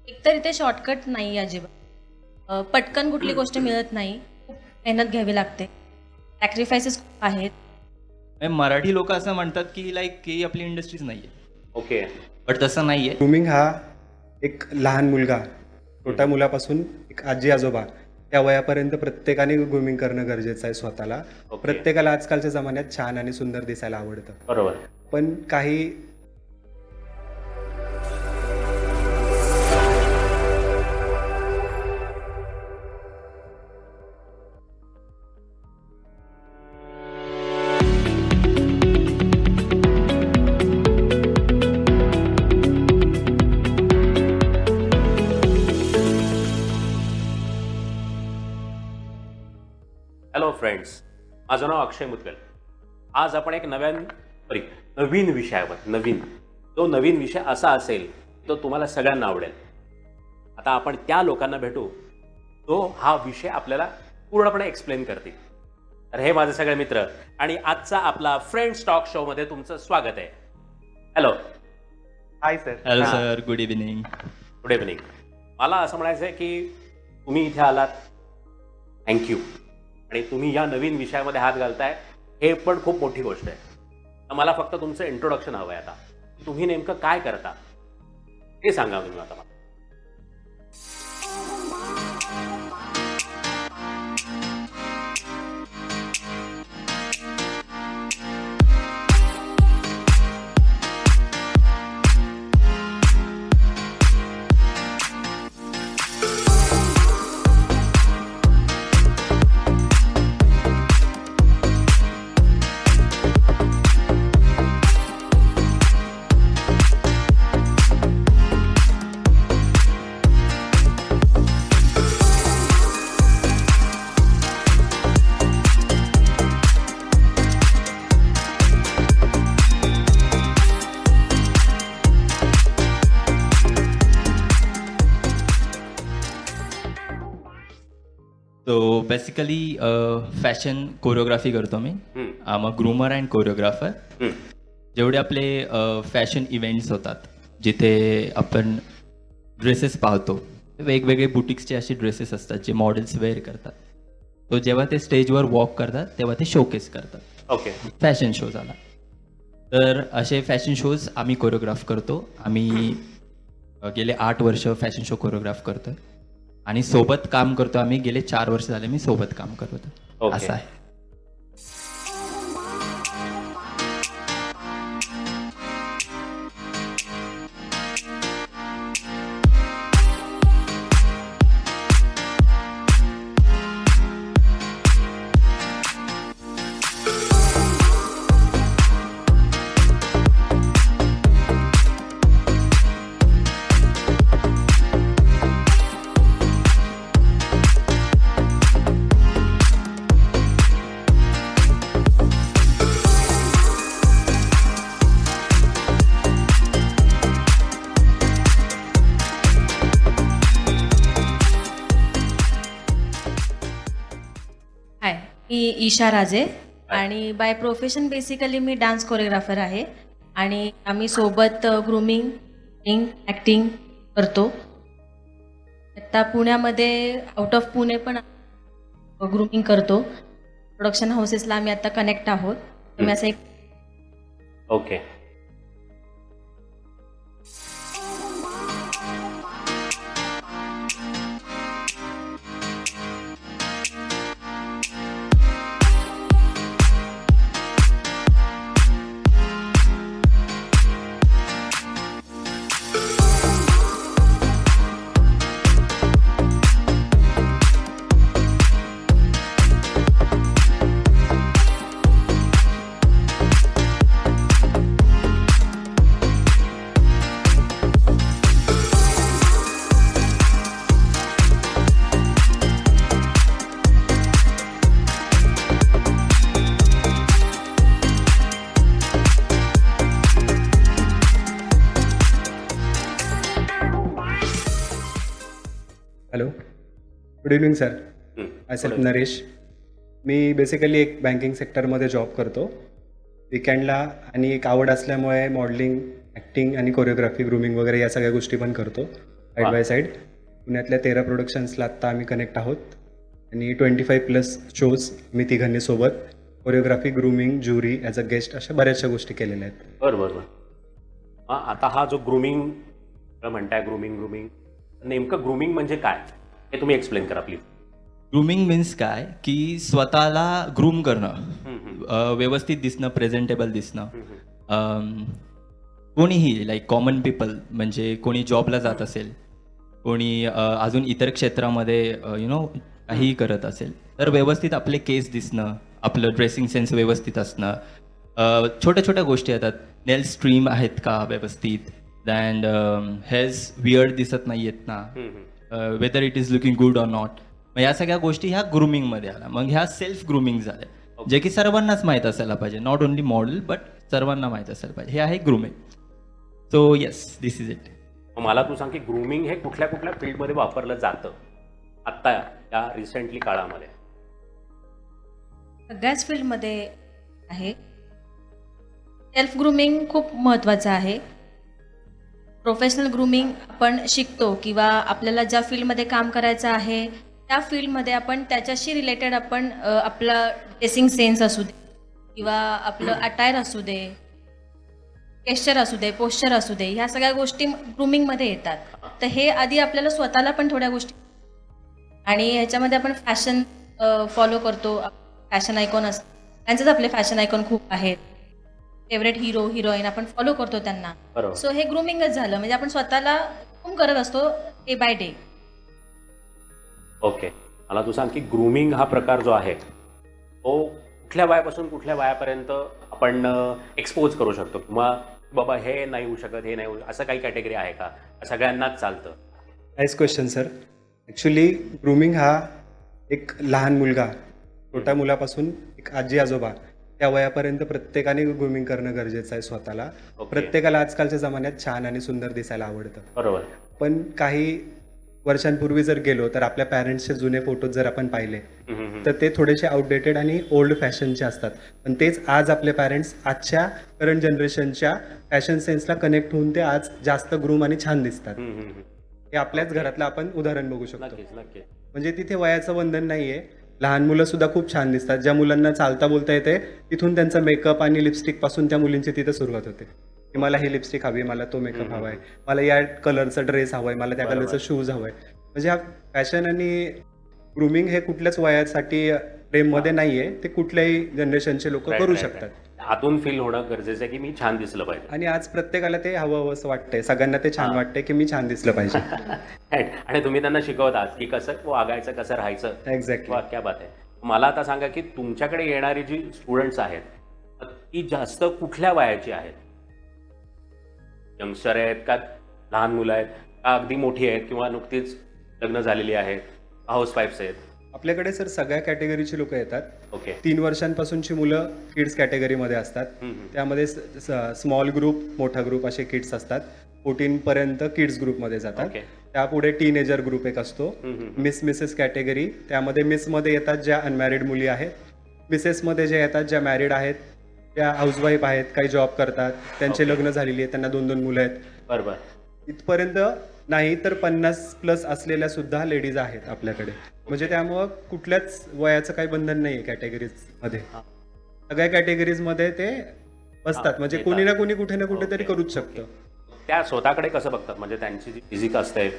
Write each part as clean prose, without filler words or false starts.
एकतर इथे शॉर्टकट नाही अजिबात. पटकन कुठली गोष्ट मिळत नाही. खूप मेहनत घ्यावी लागते. सॅक्रिफायसेस खूप आहेत. मराठी लोक असं म्हणतात की लाईक की आपली इंडस्ट्रीज नाही आहे, ओके. बट तसं नाही आहे. ग्रूमिंग हा एक लहान मुलगा, छोट्या मुलापासून एक आजी आजोबा त्या वयापर्यंत प्रत्येकाने ग्रूमिंग करणं गरजेचं आहे स्वतःला. ओके. प्रत्येकाला आजकालच्या जमान्यात छान आणि सुंदर दिसायला आवडतं, बरोबर. पण काही हॅलो फ्रेंड्स, माझं नाव अक्षय मुदगल. आज आपण एक नवीन विषयावर तो नवीन विषय असा असेल तो तुम्हाला सगळ्यांना आवडेल. आता आपण त्या लोकांना भेटू तो हा विषय आपल्याला पूर्णपणे एक्सप्लेन करतील. तर हे माझे सगळे मित्र आणि आजचा आपला फ्रेंड्स टॉक शो मध्ये तुमचं स्वागत आहे. Hello. Hi sir. Hello sir, good evening. Good evening. मला असं म्हणायचं आहे की तुम्ही इथे आलात, थँक्यू. आणि तुम्ही या नवीन विषयामध्ये हात घालताय हे पण खूप मोठी गोष्ट आहे. तर मला फक्त तुमचं इंट्रोडक्शन हवं आहे. आता तुम्ही नेमकं काय करता हे सांगा तुम्ही आता मला. तो बेसिकली फॅशन कोरिओग्राफी करतो मी. आम अ ग्रूमर अँड कोरिओग्राफर. जेवढे आपले फॅशन इव्हेंट्स होतात जिथे आपण ड्रेसेस पाहतो, वेगवेगळे बुटिक्सचे असे ड्रेसेस असतात जे मॉडेल्स वेअर करतात. तो जेव्हा ते स्टेजवर वॉक करतात तेव्हा ते शोकेस करतात. ओके. फॅशन शोज आला तर असे फॅशन शोज आम्ही कोरिओग्राफ करतो. आम्ही गेले 8 वर्ष फॅशन शो कोरिओग्राफ करतोय आणि सोबत काम करतो. आम्ही गेले 4 वर्ष झाले मी सोबत काम करतो. ओके. असं आहे. हाय, मी ईशा राजे आणि by profession basically me dance choreographer आहे आणि आम्ही सोबत ग्रूमिंग, ॲक्टिंग करतो. आता पुण्यामध्ये आउट ऑफ पुणे पण ग्रूमिंग करतो. प्रोडक्शन हाऊसेसला आम्ही आता कनेक्ट आहोत. मी असं एक okay. Hello, good evening sir. I self Naresh. Me basically एक बँकिंग सेक्टरमध्ये जॉब करतो. विकेंडला आणि एक आवड असल्यामुळे मॉडेलिंग, ॲक्टिंग आणि कोरिओग्राफी, ग्रूमिंग वगैरे या सगळ्या गोष्टी पण करतो. Side by side. पुण्यातल्या 13 प्रोडक्शन्सला आत्ता आम्ही कनेक्ट आहोत आणि 25+ शोज मी तिघांनी सोबत choreography, grooming, jury, as a guest अशा बऱ्याचशा गोष्टी केलेल्या आहेत. बरं. आता हा जो ग्रूमिंग म्हणताय, ग्रूमिंग नेमकं ग्रूमिंग म्हणजे काय हे तुम्ही एक्सप्लेन करा प्लीज. ग्रूमिंग मीन्स काय की स्वतःला ग्रूम करणं, व्यवस्थित दिसणं, प्रेझेंटेबल दिसणं. कोणीही लाईक कॉमन पीपल, म्हणजे कोणी जॉबला जात असेल, कोणी अजून इतर क्षेत्रामध्ये काहीही करत असेल, तर व्यवस्थित आपले केस दिसणं, आपलं ड्रेसिंग सेन्स व्यवस्थित असणं, छोट्या छोट्या गोष्टी येतात. नेल स्ट्रीम आहेत का व्यवस्थित, अँड हेअर्स वियर्ड दिसत नाही आहेत ना, whether it is looking good or not. मग या सगळ्या गोष्टी ह्या ग्रूमिंगमध्ये आल्या. मग ह्या सेल्फ ग्रूमिंग झाल्या, जे की सर्वांनाच माहीत असायला पाहिजे, नॉट ओनली मॉडेल बट सर्वांना माहीत असायला पाहिजे. हे आहे grooming. So yes, this is it. मला तू सांग की ग्रूमिंग हे कुठल्या कुठल्या फील्डमध्ये वापरलं जातं आत्ता या रिसेंटली काळामध्ये? सगळ्याच फील्डमध्ये आहे. सेल्फ ग्रूमिंग खूप महत्त्वाचं आहे. प्रोफेशनल ग्रूमिंग आपण शिकतो किंवा आपल्याला ज्या फील्डमध्ये काम करायचं आहे त्या फील्डमध्ये आपण त्याच्याशी रिलेटेड आपण आपला ड्रेसिंग सेन्स असू दे किंवा आपलं अटायर असू दे, गेस्चर असू दे, पोश्चर असू दे, ह्या सगळ्या गोष्टी ग्रूमिंगमध्ये येतात. तर हे आधी आपल्याला स्वतःला पण थोड्या गोष्टी, आणि ह्याच्यामध्ये आपण फॅशन फॉलो करतो. फॅशन आयकॉन असतात, त्यांचेच आपले फॅशन आयकॉन खूप आहेत. फेवरेट हिरो हिरोईन आपण फॉलो करतो त्यांना. सो हे ग्रूमिंगच झालं, म्हणजे आपण स्वतःला ग्रूम करत असतो डे बाय डे. ओके, मला तू सांग की ग्रूमिंग हा प्रकार जो आहे तो कुठल्या वयापासून कुठल्या वयापर्यंत आपण एक्सपोज करू शकतो, किंवा बाबा हे नाही होऊ शकत, हे नाही होऊ, असं काही कॅटेगरी आहे का, सगळ्यांनाच चालतं? Nice question sir. Actually grooming हा एक लहान मुलगा, छोट्या मुलापासून एक आजी आजोबा त्या वयापर्यंत प्रत्येकाने ग्रूमिंग करणं गरजेचं आहे स्वतःला. प्रत्येकाला आजकालच्या जमान्यात छान आणि सुंदर दिसायला आवडतं. बरोबर. पण काही वर्षांपूर्वी जर गेलो तर आपल्या पॅरेंट्सचे जुने फोटोज जर आपण पाहिले तर ते थोडेसे आउटडेटेड आणि ओल्ड फॅशनचे असतात. पण तेच आज आपले पॅरेंट्स आजच्या करंट जनरेशनच्या फॅशन सेन्सला कनेक्ट होऊन ते आज जास्त ग्रूम आणि छान दिसतात. हे आपल्याच घरातलं आपण उदाहरण बघू शकतो. नक्कीच. म्हणजे तिथे वयाचं बंधन नाहीये. लहान मुलं सुद्धा खूप छान दिसतात. ज्या मुलांना चालता बोलता येते तिथून त्यांचा मेकअप आणि लिपस्टिक पासून त्या मुलींची तिथे सुरुवात होते की मला ही लिपस्टिक हवी, मला तो मेकअप हवाय, मला या कलरचा ड्रेस हवाय, मला त्या कलरचा शूज हवाय. म्हणजे हा फॅशन आणि ग्रूमिंग हे कुठल्याच वयासाठी फ्रेममध्ये नाहीये. ते कुठल्याही जनरेशनचे लोक करू शकतात. आतून फील होणं गरजेचं आहे की मी छान दिसलं पाहिजे. आणि आज प्रत्येकाला ते हवं असं वाटतंय. सगळ्यांना ते छान वाटतंय की मी छान दिसलं पाहिजे. आणि तुम्ही त्यांना शिकवतात की कसं वागायचं, कसं राहायचं. एक्झॅक्टली. वा, क्या बात आहे. मला आता सांगा की तुमच्याकडे येणारी जी स्टुडंट्स आहेत ती जास्त कुठल्या वयाची आहेत? यंगस्टर आहेत का, लहान मुलं आहेत का, अगदी मोठी आहेत किंवा नुकतीच लग्न झालेली आहेत, हाऊसवाईफ्स आहेत? आपल्याकडे सर सगळ्या कॅटेगरीची लोक येतात. ओके. 3 वर्षांपासूनची मुलं किड्स कॅटेगरीमध्ये असतात. त्यामध्ये स्मॉल ग्रुप, मोठा ग्रुप असे किड्स असतात. 14 पर्यंत किड्स ग्रुपमध्ये जातात. त्यापुढे टीनेजर ग्रुप एक असतो. मिसेस कॅटेगरी, त्यामध्ये मिसमध्ये येतात ज्या अनमॅरिड मुली आहेत. मिसेसमध्ये जे येतात ज्या मॅरिड आहेत, त्या हाऊसवाईफ आहेत, काही जॉब करतात, त्यांचे लग्न झालेली आहेत, त्यांना 2-2 मुलं आहेत. बरोबर. इथपर्यंत नाही तर 50+ असलेल्या सुद्धा लेडीज आहेत आपल्याकडे. म्हणजे त्यामुळं कुठल्याच वयाचं काही बंधन नाही आहे कॅटेगरीजमध्ये. सगळ्या कॅटेगरीजमध्ये ते बसतात. म्हणजे कोणी ना कोणी कुठे ना कुठेतरी करूच शकतं. त्या स्वतःकडे कसं बघतात? म्हणजे त्यांची जी फिजिक असते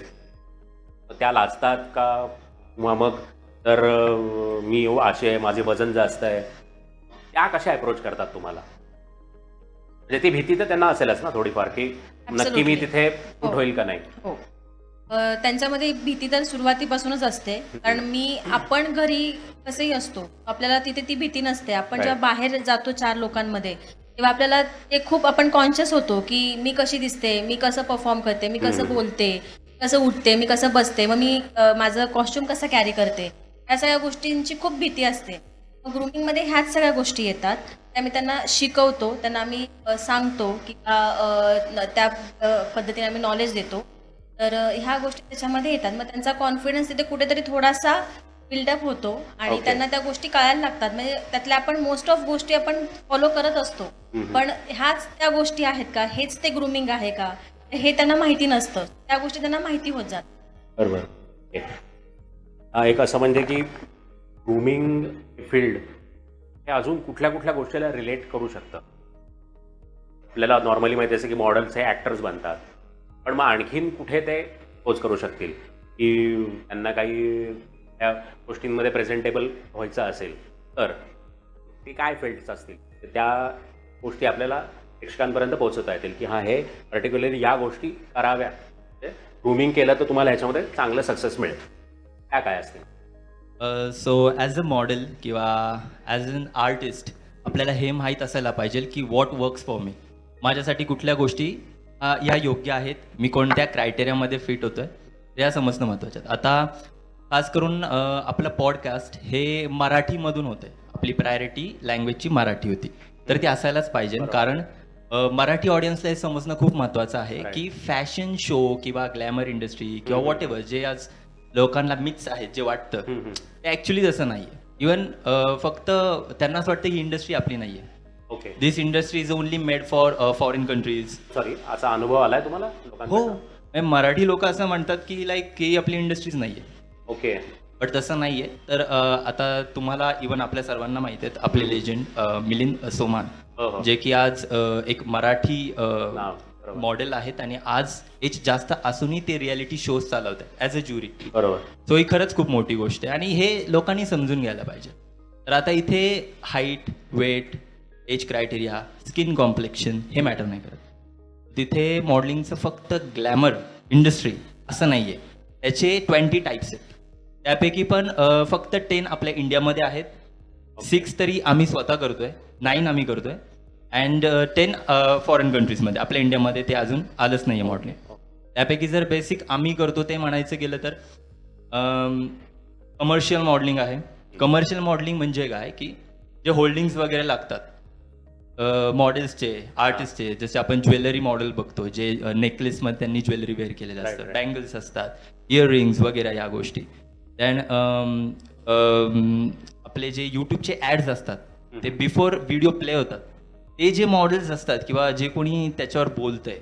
त्या लाजतात का, किंवा मग तर मी अशी आहे, माझे वजन जास्त आहे, त्या कशा अप्रोच करतात तुम्हाला? म्हणजे ती भीती तर त्यांना असेलच ना थोडीफार की नक्की मी तिथे फूट होईल का नाही? हो, त्यांच्यामध्ये भीती तर सुरुवातीपासूनच असते. कारण आपण घरी कसंही असतो, आपल्याला तिथे ती भीती नसते. आपण जेव्हा बाहेर जातो 4 लोकांमध्ये तेव्हा आपल्याला ते खूप आपण कॉन्शियस होतो की मी कशी दिसते, मी कसं परफॉर्म करते, मी कसं बोलते, कसं उठते, मी कसं बसते, मग मी माझं कॉस्ट्युम कसं कॅरी करते, ह्या सगळ्या गोष्टींची खूप भीती असते. मग ग्रूमिंगमध्ये ह्याच सगळ्या गोष्टी येतात. त्या मी त्यांना शिकवतो, त्यांना आम्ही सांगतो की त्या पद्धतीने आम्ही नॉलेज देतो. तर ह्या गोष्टी त्याच्यामध्ये येतात. मग त्यांचा कॉन्फिडन्स तिथे कुठेतरी थोडासा बिल्डअप होतो आणि त्यांना त्या गोष्टी कळायला लागतात. म्हणजे त्यातल्या आपण मोस्ट ऑफ गोष्टी आपण फॉलो करत असतो, पण ह्याच त्या गोष्टी आहेत का, हेच ते ग्रूमिंग आहे का, हे त्यांना माहिती नसतं, त्या गोष्टी त्यांना माहिती होत जातात. बरोबर. ओके. एक असं म्हणजे की ग्रूमिंग फील्ड हे अजून कुठल्या कुठल्या गोष्टीला रिलेट करू शकतं. आपल्याला नॉर्मली माहिती असतं की मॉडेल्स हे ॲक्टर्स बनतात, पण मग आणखीन कुठे ते पोच करू शकतील की त्यांना काही त्या गोष्टींमध्ये प्रेझेंटेबल व्हायचं असेल तर ते काय फील्ड्स असतील तर त्या गोष्टी आपल्याला प्रेक्षकांपर्यंत पोहोचवता येतील की हां हे पर्टिक्युलरली या गोष्टी कराव्या, ग्रूमिंग केलं तर तुम्हाला ह्याच्यामध्ये चांगलं सक्सेस मिळेल, त्या काय असतील? सो ॲज अ मॉडेल किंवा ॲज अन आर्टिस्ट आपल्याला हे माहीत असायला पाहिजे की व्हॉट वर्क्स फॉर मी. माझ्यासाठी कुठल्या गोष्टी या योग्य आहेत, मी कोणत्या क्रायटेरियामध्ये फिट होतो आहे, या समजणं महत्त्वाचं आहे. आता खास करून आपलं पॉडकास्ट हे मराठीमधून होतं आहे. आपली प्रायोरिटी लँग्वेजची मराठी होती, तर ती असायलाच पाहिजे. कारण मराठी ऑडियन्सला हे समजणं खूप महत्त्वाचं आहे की फॅशन शो किंवा ग्लॅमर इंडस्ट्री किंवा वॉट एव्हर जे आज लोकांना मिथ्स आहेत जे वाटतं ते ॲक्च्युली तसं नाही आहे. इवन फक्त त्यांना असं वाटतं ही इंडस्ट्री आपली नाही आहे. Okay. This industry is only made for foreign countries. Sorry, असा अनुभव आलाय तुम्हाला हो, लोकांचा? मराठी लोक असं म्हणतात की लाईक ही आपली इंडस्ट्रीज नाही आहे, ओके. बट तसं नाही आहे. तर आता तुम्हाला इवन आपल्या सर्वांना माहिती आहेत आपले लेजंड मिलिंद सोमान, हो, हो. जे की आज एक मराठी नाव, बरोबर. मॉडेल आहेत आणि आज एज जास्त असूनही ते रियालिटी शोज चालवत आहेत ॲज अ ज्युरी. बरोबर. सो ही खरंच खूप मोठी गोष्ट आहे आणि हे लोकांनी समजून घ्यायला पाहिजे. तर आता इथे height, weight, age criteria, skin complexion हे मॅटर नाही करत. तिथे मॉडेलिंगचं फक्त ग्लॅमर इंडस्ट्री असं नाही आहे, त्याचे 20 टाईप्स आहेत. त्यापैकी पण फक्त 10 आपल्या इंडियामध्ये आहेत, 6 तरी आम्ही स्वतः करतोय, 9 आम्ही करतोय अँड 10 फॉरेन कंट्रीजमध्ये. आपल्या इंडियामध्ये ते अजून आलंच नाही आहे मॉडेलिंग. त्यापैकी जर बेसिक आम्ही करतो ते म्हणायचं गेलं तर कमर्शियल मॉडेलिंग आहे. कमर्शियल मॉडेलिंग म्हणजे काय की जे होल्डिंग्स वगैरे लागतात मॉडेल्सचे, आर्टिस्टचे, जसे आपण ज्वेलरी मॉडेल बघतो जे नेकलेसमध्ये त्यांनी ज्वेलरी वेअर केलेलं असतं, right. बँगल्स असतात, इयररिंग्स वगैरे या गोष्टी. दॅन आपले जे यूट्यूबचे ॲड्स असतात ते बिफोर व्हिडिओ प्ले होतात, ते जे मॉडेल्स असतात किंवा जे कोणी त्याच्यावर बोलतंय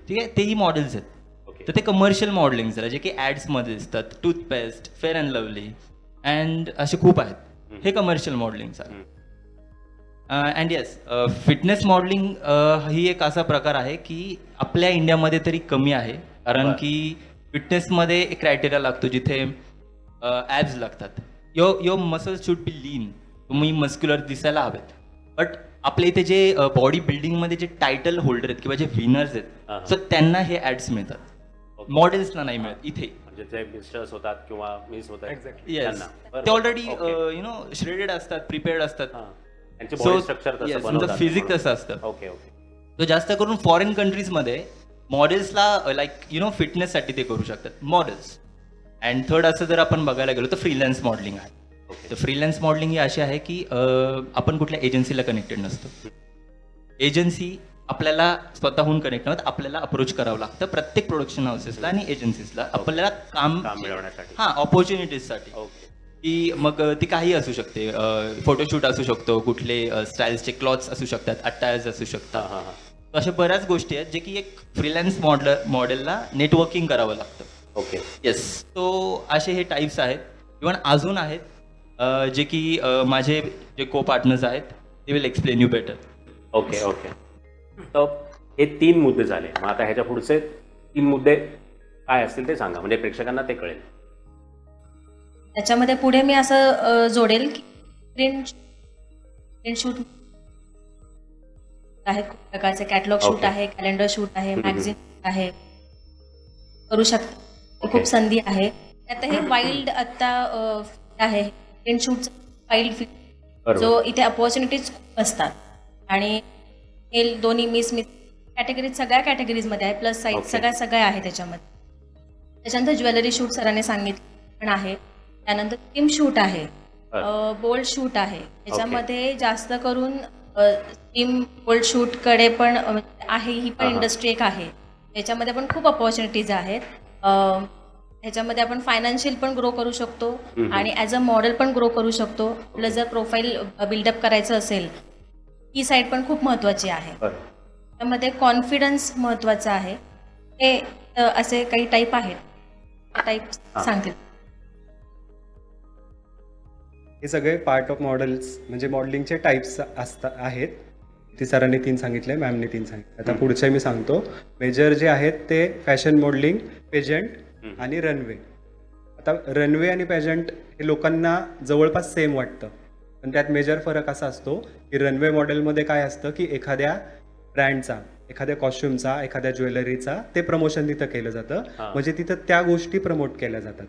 ठीक आहे तेही मॉडेल्स आहेत. ओके. तर ते कमर्शियल मॉडेलिंग झालं जे की ॲड्समध्ये दिसतात, toothpaste, fair and lovely and असे खूप आहेत, हे कमर्शियल मॉडेलिंग झालं. अँड येस, फिटनेस मॉडेलिंग ही एक असा प्रकार आहे की आपल्या इंडियामध्ये तरी कमी आहे, कारण बरं. की फिटनेसमध्ये एक क्रायटेरिया लागतो जिथे ॲब्स लागतात. यो मसल्स शुड बी लीन, तुम्ही मस्क्युलर दिसायला हवेत. बट आपल्या इथे जे बॉडी बिल्डिंगमध्ये जे टायटल होल्डर आहेत किंवा जे विनर्स हा. आहेत सो त्यांना हे ॲड्स मिळतात, ओके. मॉडेल्सना नाही मिळत इथे. म्हणजे जे मिस्टर्स होतात किंवा मिस होतात Exactly. येस, त्यांना. बरोबर. ते ऑलरेडी ओके. श्रेडेड असतात, प्रिपेअर्ड असतात. हां. त्यांचे So, बॉडी स्ट्रक्चर तसं yes, बनवतात. तुमचं फिजिक तसं असतं. Okay okay. तो जास्त करून फॉरेन कंट्रीजमध्ये मॉडेल्सला लाईक फिटनेससाठी ते करू शकतात मॉडेल्स. अँड थर्ड असं जर आपण बघायला गेलो तर फ्रीलॅन्स मॉडेलिंग आहे. ओके. तर फ्रीलॅन्स मॉडेलिंग ही अशी आहे की आपण कुठल्या एजन्सीला कनेक्टेड नसतो. एजन्सी आपल्याला स्वतःहून कनेक्ट नव्हत, आपल्याला अप्रोच करावं लागतं प्रत्येक प्रोडक्शन हाऊसेसला आणि एजन्सीजला आपल्याला काम मिळवण्यासाठी. हां ऑपॉर्च्युनिटीजसाठी ओके. की मग ती काही असू शकते, फोटोशूट असू शकतो, कुठले स्टाईल्सचे क्लॉथ्स असू शकतात, अटायर्स असू हां शकतात. हां हां. अशा बऱ्याच गोष्टी आहेत जे की एक फ्रीलॅन्स मॉडेलला नेटवर्किंग करावं लागतं. ओके. येस, तो असे हे टाईप्स आहेत. इव्हन अजून आहेत जे की माझे जे को पार्टनर्स आहेत ते will explain you better. Okay okay. तर हे 3 मुद्दे झाले. मग आता ह्याच्या पुढचे 3 मुद्दे काय असतील ते सांगा, म्हणजे प्रेक्षकांना ते कळेल. त्याच्यामध्ये पुढे मी असं जोडेल की प्रिंट शूट आहे, खूप प्रकारचे कॅटलॉग शूट Okay. आहे, कॅलेंडर शूट आहे, मॅगझिन आहे, करू शकता. Okay. खूप संधी आहे. आता हे वाईल्ड आता आहे प्रिंट शूटचं वाईल्ड फील्ड, बरोबर. जो इथे अपॉर्च्युनिटीज खूप असतात आणि हे दोन्ही मिस कॅटेगरीज सगळ्या कॅटेगरीजमध्ये आहे, प्लस साईज Okay. सगळ्या आहे त्याच्यामध्ये. त्याच्यानंतर ज्वेलरी शूट सरांनी सांगितलं पण आहे. त्यानंतर टीम शूट आहे, बोल्ड शूट आहे. त्याच्यामध्ये जास्त करून टीम बोल्ड शूटकडे पण आहे, ही पण इंडस्ट्री एक आहे. त्याच्यामध्ये पण खूप अपॉर्च्युनिटीज आहेत. ह्याच्यामध्ये आपण फायनान्शियल पण ग्रो करू शकतो आणि ॲज अ मॉडेल पण ग्रो करू शकतो. आपलं जर प्रोफाईल बिल्डअप करायचं असेल ही साईड पण खूप महत्त्वाची आहे. बरं. त्यामध्ये कॉन्फिडन्स महत्त्वाचा आहे. हे असे काही टाईप आहेत टाईप सांगतील. हे सगळे पार्ट ऑफ मॉडेल्स म्हणजे मॉडेलिंगचे टाईप्स आहेत. ते सरांनी 3 सांगितले, मॅमने 3 सांगितले. आता पुढचे मी सांगतो. मेजर जे आहेत ते फॅशन मॉडेलिंग, पेजंट आणि रनवे. आता रनवे आणि पेजंट हे लोकांना जवळपास सेम वाटतं, पण त्यात मेजर फरक असा असतो की रनवे मॉडेलमध्ये काय असतं की एखाद्या ब्रँडचा, एखाद्या कॉस्ट्युमचा, एखाद्या ज्वेलरीचा ते प्रमोशन तिथं केलं जातं. म्हणजे तिथं त्या गोष्टी प्रमोट केल्या जातात.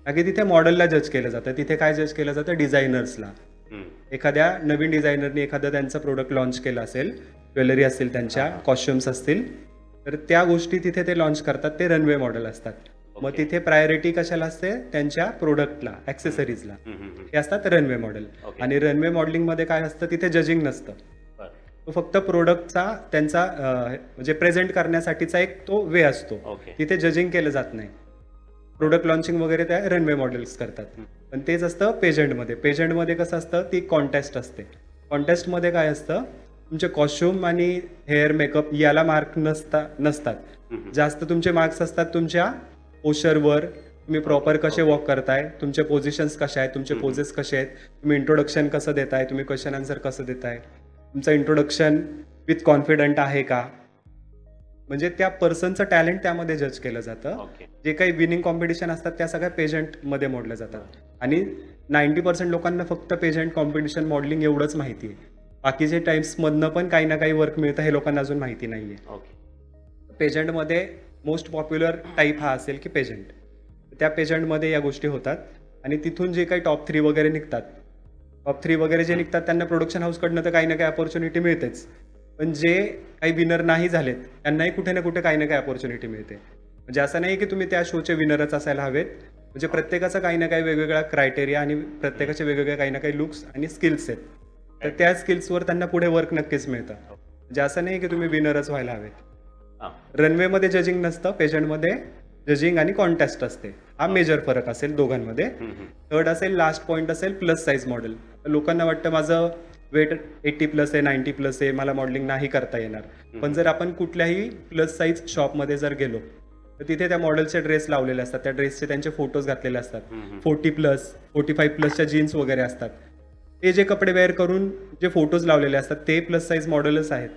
बाकी तिथे मॉडेलला जज केलं जातं. तिथे काय जज केलं जातं? डिझायनर्सला. एखाद्या नवीन डिझायनरने एखादं त्यांचं प्रोडक्ट लॉन्च केलं असेल, ज्वेलरी असतील, त्यांच्या कॉस्ट्युम्स असतील, तर त्या गोष्टी तिथे ते लॉन्च करतात. ते रनवे मॉडेल असतात. मग तिथे प्रायोरिटी कशाला असते? त्यांच्या प्रोडक्टला, ॲक्सेसरीजला. हे असतात रनवे मॉडेल. आणि रनवे मॉडेलिंगमध्ये काय असतं? तिथे जजिंग नसतं. तो फक्त प्रोडक्टचा त्यांचा म्हणजे प्रेझेंट करण्यासाठीचा एक तो वे असतो. तिथे जजिंग केलं जात नाही. प्रोडक्ट लॉन्चिंग वगैरे त्या रनवे मॉडेल्स करतात. पण तेच असतं पेजंटमध्ये. पेजंटमध्ये कसं असतं? ती कॉन्टेस्ट असते. कॉन्टेस्टमध्ये काय असतं? तुमचे कॉस्ट्युम आणि हेअर मेकअप याला मार्क नसतात. जास्त तुमचे मार्क्स असतात तुमच्या पोश्चरवर, तुम्ही प्रॉपर कसे वॉक करताय, तुमचे पोझिशन्स कशा आहेत, तुमचे पोजेस कसे आहेत, तुम्ही इंट्रोडक्शन कसं देताय, तुम्ही क्वेश्चन आन्सर कसं देताय, तुमचं इंट्रोडक्शन विथ कॉन्फिडंट आहे का. म्हणजे त्या पर्सनचं टॅलेंट त्यामध्ये जज केलं जातं. जे काही विनिंग कॉम्पिटिशन असतात त्या सगळ्या पेजंटमध्ये मोडल्या जातात. आणि 90% लोकांना फक्त पेजंट कॉम्पिटिशन मॉडेलिंग एवढंच माहिती आहे. बाकीचे टाईप्समधनं पण काही ना काही वर्क मिळतं हे लोकांना अजून माहिती नाही आहे. पेजंटमध्ये मोस्ट पॉप्युलर टाईप हा असेल की पेजंट. त्या पेजंटमध्ये या गोष्टी होतात. आणि तिथून जे काही टॉप 3 वगैरे निघतात, टॉप 3 वगैरे जे निघतात त्यांना प्रोडक्शन हाऊसकडनं तर काही ना काही अपॉर्च्युनिटी मिळतेच. पण जे काही विनर नाही झालेत त्यांनाही कुठे ना कुठे काही ना काही अपॉर्च्युनिटी मिळते. म्हणजे असं नाही की तुम्ही त्या शोचे विनरच असायला हवेत. म्हणजे प्रत्येकाचा काही ना काही वेगवेगळा क्रायटेरिया आणि प्रत्येकाचे वेगवेगळे काही ना काही लुक्स आणि स्किल्स आहेत. तर त्या स्किल्सवर त्यांना पुढे वर्क नक्कीच मिळतं. म्हणजे असं नाही की तुम्ही विनरच व्हायला हवेत. रनवेमध्ये जजिंग नसतं, पेजंटमध्ये जजिंग आणि कॉन्टेस्ट असते. हा मेजर फरक असेल दोघांमध्ये. थर्ड असेल, लास्ट पॉईंट असेल प्लस साईज मॉडेल. लोकांना वाटतं माझं वेट 80+ आहे, 90+ आहे, मला मॉडेलिंग नाही करता येणार. पण जर आपण कुठल्याही प्लस साईज शॉपमध्ये जर गेलो तर तिथे त्या मॉडेलचे ड्रेस लावलेले असतात, त्या ड्रेसचे त्यांचे फोटोज घातलेले असतात. 40+, 45+च्या जीन्स वगैरे असतात. ते जे कपडे वेअर करून जे फोटोज लावलेले असतात ते प्लस साईज मॉडेलच आहेत.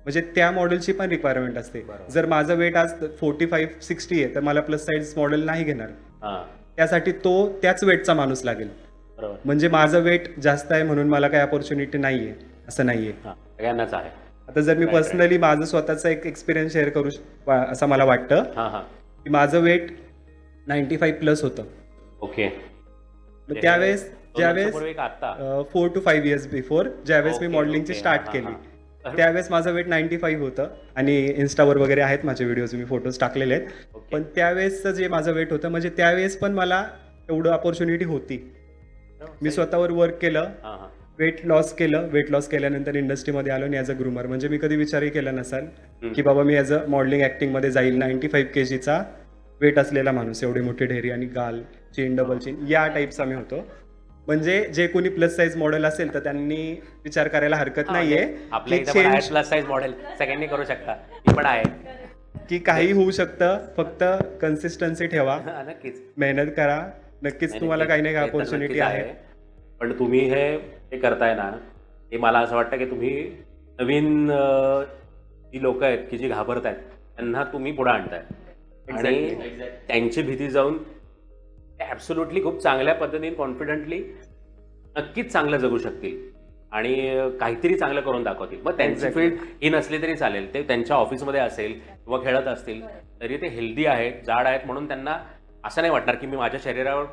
म्हणजे त्या मॉडेलची पण रिक्वायरमेंट असते. जर माझं वेट आज 45-60 आहे तर मला प्लस साईज मॉडेल नाही घेणार. त्यासाठी तो त्याच वेटचा माणूस लागेल. म्हणजे माझं वेट जास्त आहे म्हणून मला काही अपॉर्च्युनिटी नाहीये असं नाहीये. सगळ्यांनाच आहे. आता जर मी पर्सनली माझं स्वतःचा एक एक्सपिरियन्स शेअर करू असं मला वाटतं की माझं वेट 95+ होतं. ओके. त्यावेळेस ज्यावेळेस 4 to 5 years बिफोर ज्यावेळेस मी मॉडेलिंगची स्टार्ट केली त्यावेळेस माझं वेट 95 होतं. आणि इन्स्टावर वगैरे आहेत माझे व्हिडिओज, मी फोटोज टाकलेले आहेत. पण त्यावेळेसचं जे माझं वेट होतं म्हणजे त्यावेळेस पण मला एवढं अपॉर्च्युनिटी होती. मी स्वतःवर वर्क केलं, वेट लॉस केलं. वेट लॉस केल्यानंतर इंडस्ट्रीमध्ये आलो आणि ॲज अ ग्रूमर. म्हणजे मी कधी विचारही केला नसाल की बाबा मी ॲज अ मॉडेलिंग ॲक्टिंगमध्ये जाईल. 95 kgचा वेट असलेला माणूस, एवढी मोठी ढेरी आणि गाल, चीन, डबल चीन, या टाईपचा मी होतो. म्हणजे जे कोणी प्लस साईज मॉडेल असेल तर त्यांनी विचार करायला हरकत नाहीये प्लस साईज मॉडेल सगळ्यांनी करू शकता. पण आहे की काही होऊ शकतं. फक्त कन्सिस्टन्सी ठेवा, नक्कीच मेहनत करा, नक्कीच तुम्हाला काही ना काही अपॉर्च्युनिटी आहे. पण तुम्ही हे करताय ना, हे मला असं वाटतं की तुम्ही नवीन जी लोक आहेत की जी घाबरत आहेत त्यांना तुम्ही पुढे आणताय. आणि त्यांची भीती जाऊन ॲब्सोल्युटली खूप चांगल्या पद्धतीने कॉन्फिडंटली नक्कीच चांगलं जगू शकतील आणि काहीतरी चांगलं करून दाखवतील. मग त्यांची फील्ड ही नसली तरी चालेल, ते त्यांच्या ऑफिसमध्ये असेल किंवा खेळत असतील तरी ते हेल्दी आहेत, जाड आहेत म्हणून त्यांना असं नाही वाटणार की मी माझ्या शरीरावर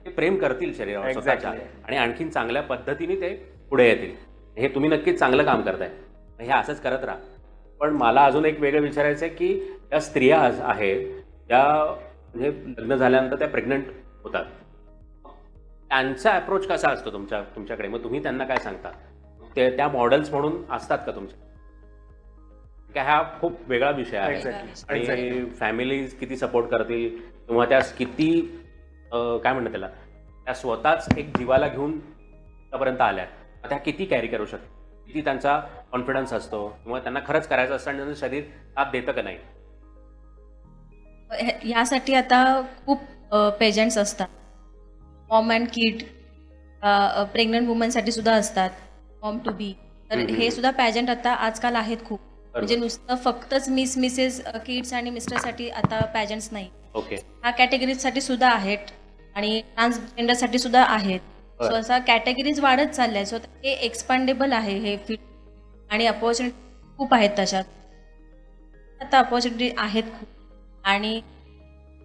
प्रेम करतील शरीरावर स्वतःच्या आणि आणखीन चांगल्या पद्धतीने ते पुढे येतील. हे तुम्ही नक्कीच चांगलं काम करताय. हे असंच करत राहा. पण मला अजून एक वेगळं विचारायचं आहे की त्या स्त्रिया आहेत त्या म्हणजे लग्न झाल्यानंतर त्या प्रेग्नंट होतात, त्यांचा अप्रोच कसा असतो तुमच्याकडे? मग तुम्ही त्यांना काय सांगता? त्या मॉडेल्स म्हणून असतात का तुमच्या? हा खूप वेगळा विषय आहे. आणि फॅमिली किती सपोर्ट करतील किंवा त्या किती काय म्हणतात त्याला, त्या स्वतःच एक जीवाला घेऊन त्यापर्यंत आल्या, त्या किती कॅरी करू शकतात, किती त्यांचा कॉन्फिडन्स असतो किंवा त्यांना खरंच करायचं असतं आणि त्यांचं शरीर साथ देतं का नाही? ह्यासाठी आता खूप पेजंट्स असतात, मॉम अँड किड, प्रेग्नंट वुमनसाठी सुद्धा असतात, मॉम टू बी. तर हे सुद्धा पॅजंट आता आजकाल आहेत खूप. म्हणजे नुसतं फक्तच मिसेस किड्स आणि मिस्टरसाठी आता पॅजंट्स नाही, ओके. ह्या कॅटेगरीजसाठी सुद्धा आहेत आणि ट्रान्सजेंडरसाठी सुद्धा आहेत. सो असा कॅटेगरीज वाढत चालल्या. सो हे एक्सपांडेबल आहे हे फील्ड आणि अपॉर्च्युनिटी खूप आहेत तशात. आता अपॉर्च्युनिटी आहेत खूप आणि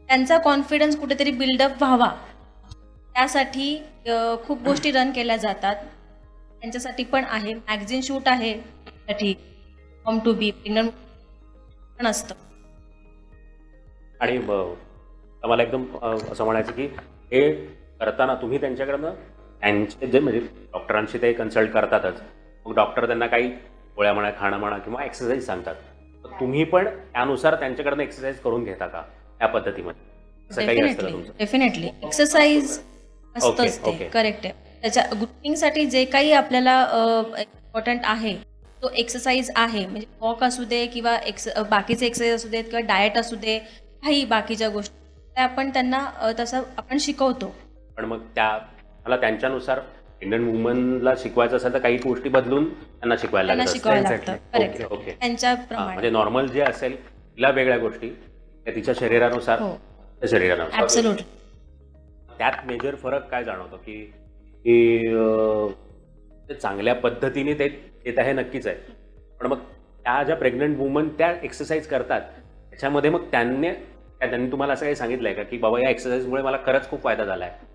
त्यांचा कॉन्फिडन्स कुठेतरी बिल्डअप व्हावा त्यासाठी खूप गोष्टी रन केल्या जातात. त्यांच्यासाठी पण आहे, मॅगझिन शूट आहे साठी, मॉम टू बी, प्रेग्नंट पण असतं. आणि मला एकदम असं म्हणायचं की हे करताना तुम्ही त्यांच्याकडनं त्यांचे जे म्हणजे डॉक्टरांशी ते कन्सल्ट करतातच, मग डॉक्टर त्यांना काही गोळ्या म्हणा, खाणं म्हणा किंवा एक्सरसाइज सांगतात, तर तुम्ही पण त्यानुसार त्यांच्याकडनं एक्सरसाइज करून घेता का त्या पद्धतीमध्ये? असं काही असतं का तुमचं? डेफिनेटली एक्सरसाइज असतंच ओके. ते, करेक्ट आहे. त्याच्या ग्रुपिंगसाठी जे काही आपल्याला इम्पॉर्टंट आहे तो एक्सरसाइज आहे. म्हणजे वॉक असू दे किंवा बाकीचे एक्सरसाइज असू देत किंवा डाएट असू दे, काही बाकीच्या गोष्टी त्या आपण त्यांना तसं आपण शिकवतो. पण मग मला त्यांच्यानुसार इंडियन वुमनला शिकवायचं असेल तर काही गोष्टी बदलून त्यांना शिकवायला त्यांना लागत शिकवायला असतील. लागतं, करेक्ट. ओके. त्यांच्याप्रमाणे म्हणजे नॉर्मल जे असेल तिला वेगळ्या गोष्टी त्या तिच्या शरीरानुसार, हो. त्या शरीरानुसार. ॲब्सोल्युटली. त्यात मेजर फरक काय जाणवतो की ते चांगल्या पद्धतीने ते येत आहे नक्कीच आहे, पण मग त्या ज्या प्रेग्नंट वुमन त्या एक्सरसाइज करतात त्याच्यामध्ये मग त्यांनी तुम्हाला असं काही सांगितलं आहे का की बाबा या एक्सरसाइजमुळे मला खरंच खूप फायदा झाला आहे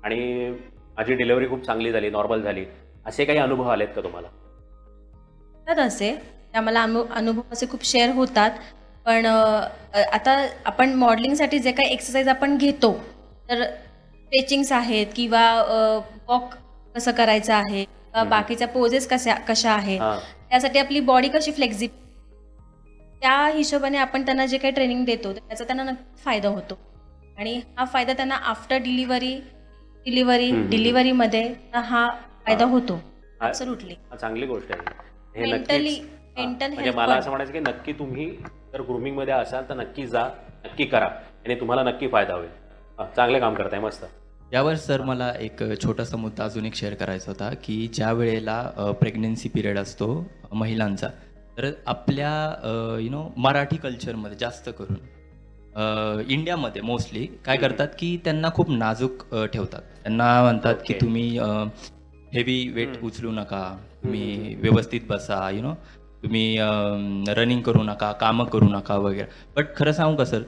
आणि माझी डिलिव्हरी खूप चांगली झाली, नॉर्मल झाली, असे काही अनुभव आलेत का तुम्हाला? तर असे आम्हाला अनुभव असे खूप शेअर होतात. पण आता आपण मॉडेलिंगसाठी जे काही एक्सरसाइज आपण घेतो तर स्ट्रेचिंग्स आहेत किंवा वॉक कसं करायचं आहे किंवा बाकीच्या पोजेस कशा आहेत, त्यासाठी आपली बॉडी कशी फ्लेक्झिबल, त्या हिशोबाने आपण त्यांना जे काही ट्रेनिंग देतो त्याचा त्यांना नक्की फायदा होतो. आणि हा फायदा त्यांना आफ्टर डिलिव्हरीमध्ये हा फायदा होतो. ॲब्सोल्युटली. चांगली गोष्ट आहे हे. मेंटल म्हणजे हेल्थ मला असं म्हणायचं की नक्की तुम्ही जर ग्रूमिंगमध्ये असाल तर नक्की जा, नक्की करा आणि तुम्हाला नक्की फायदा होईल. चांगले काम करताय, मस्त. यावर सर मला एक छोटासा मुद्दा अजून एक शेअर करायचा होता की ज्या वेळेला प्रेग्नन्सी पिरियड असतो महिलांचा, तर आपल्या मराठी कल्चरमध्ये जास्त करून इंडियामध्ये मोस्टली काय करतात की त्यांना खूप नाजूक ठेवतात. त्यांना म्हणतात की तुम्ही हेवी वेट उचलू नका, तुम्ही व्यवस्थित बसा, तुम्ही रनिंग करू नका, कामं करू नका वगैरे. बट खरं सांगू का सर,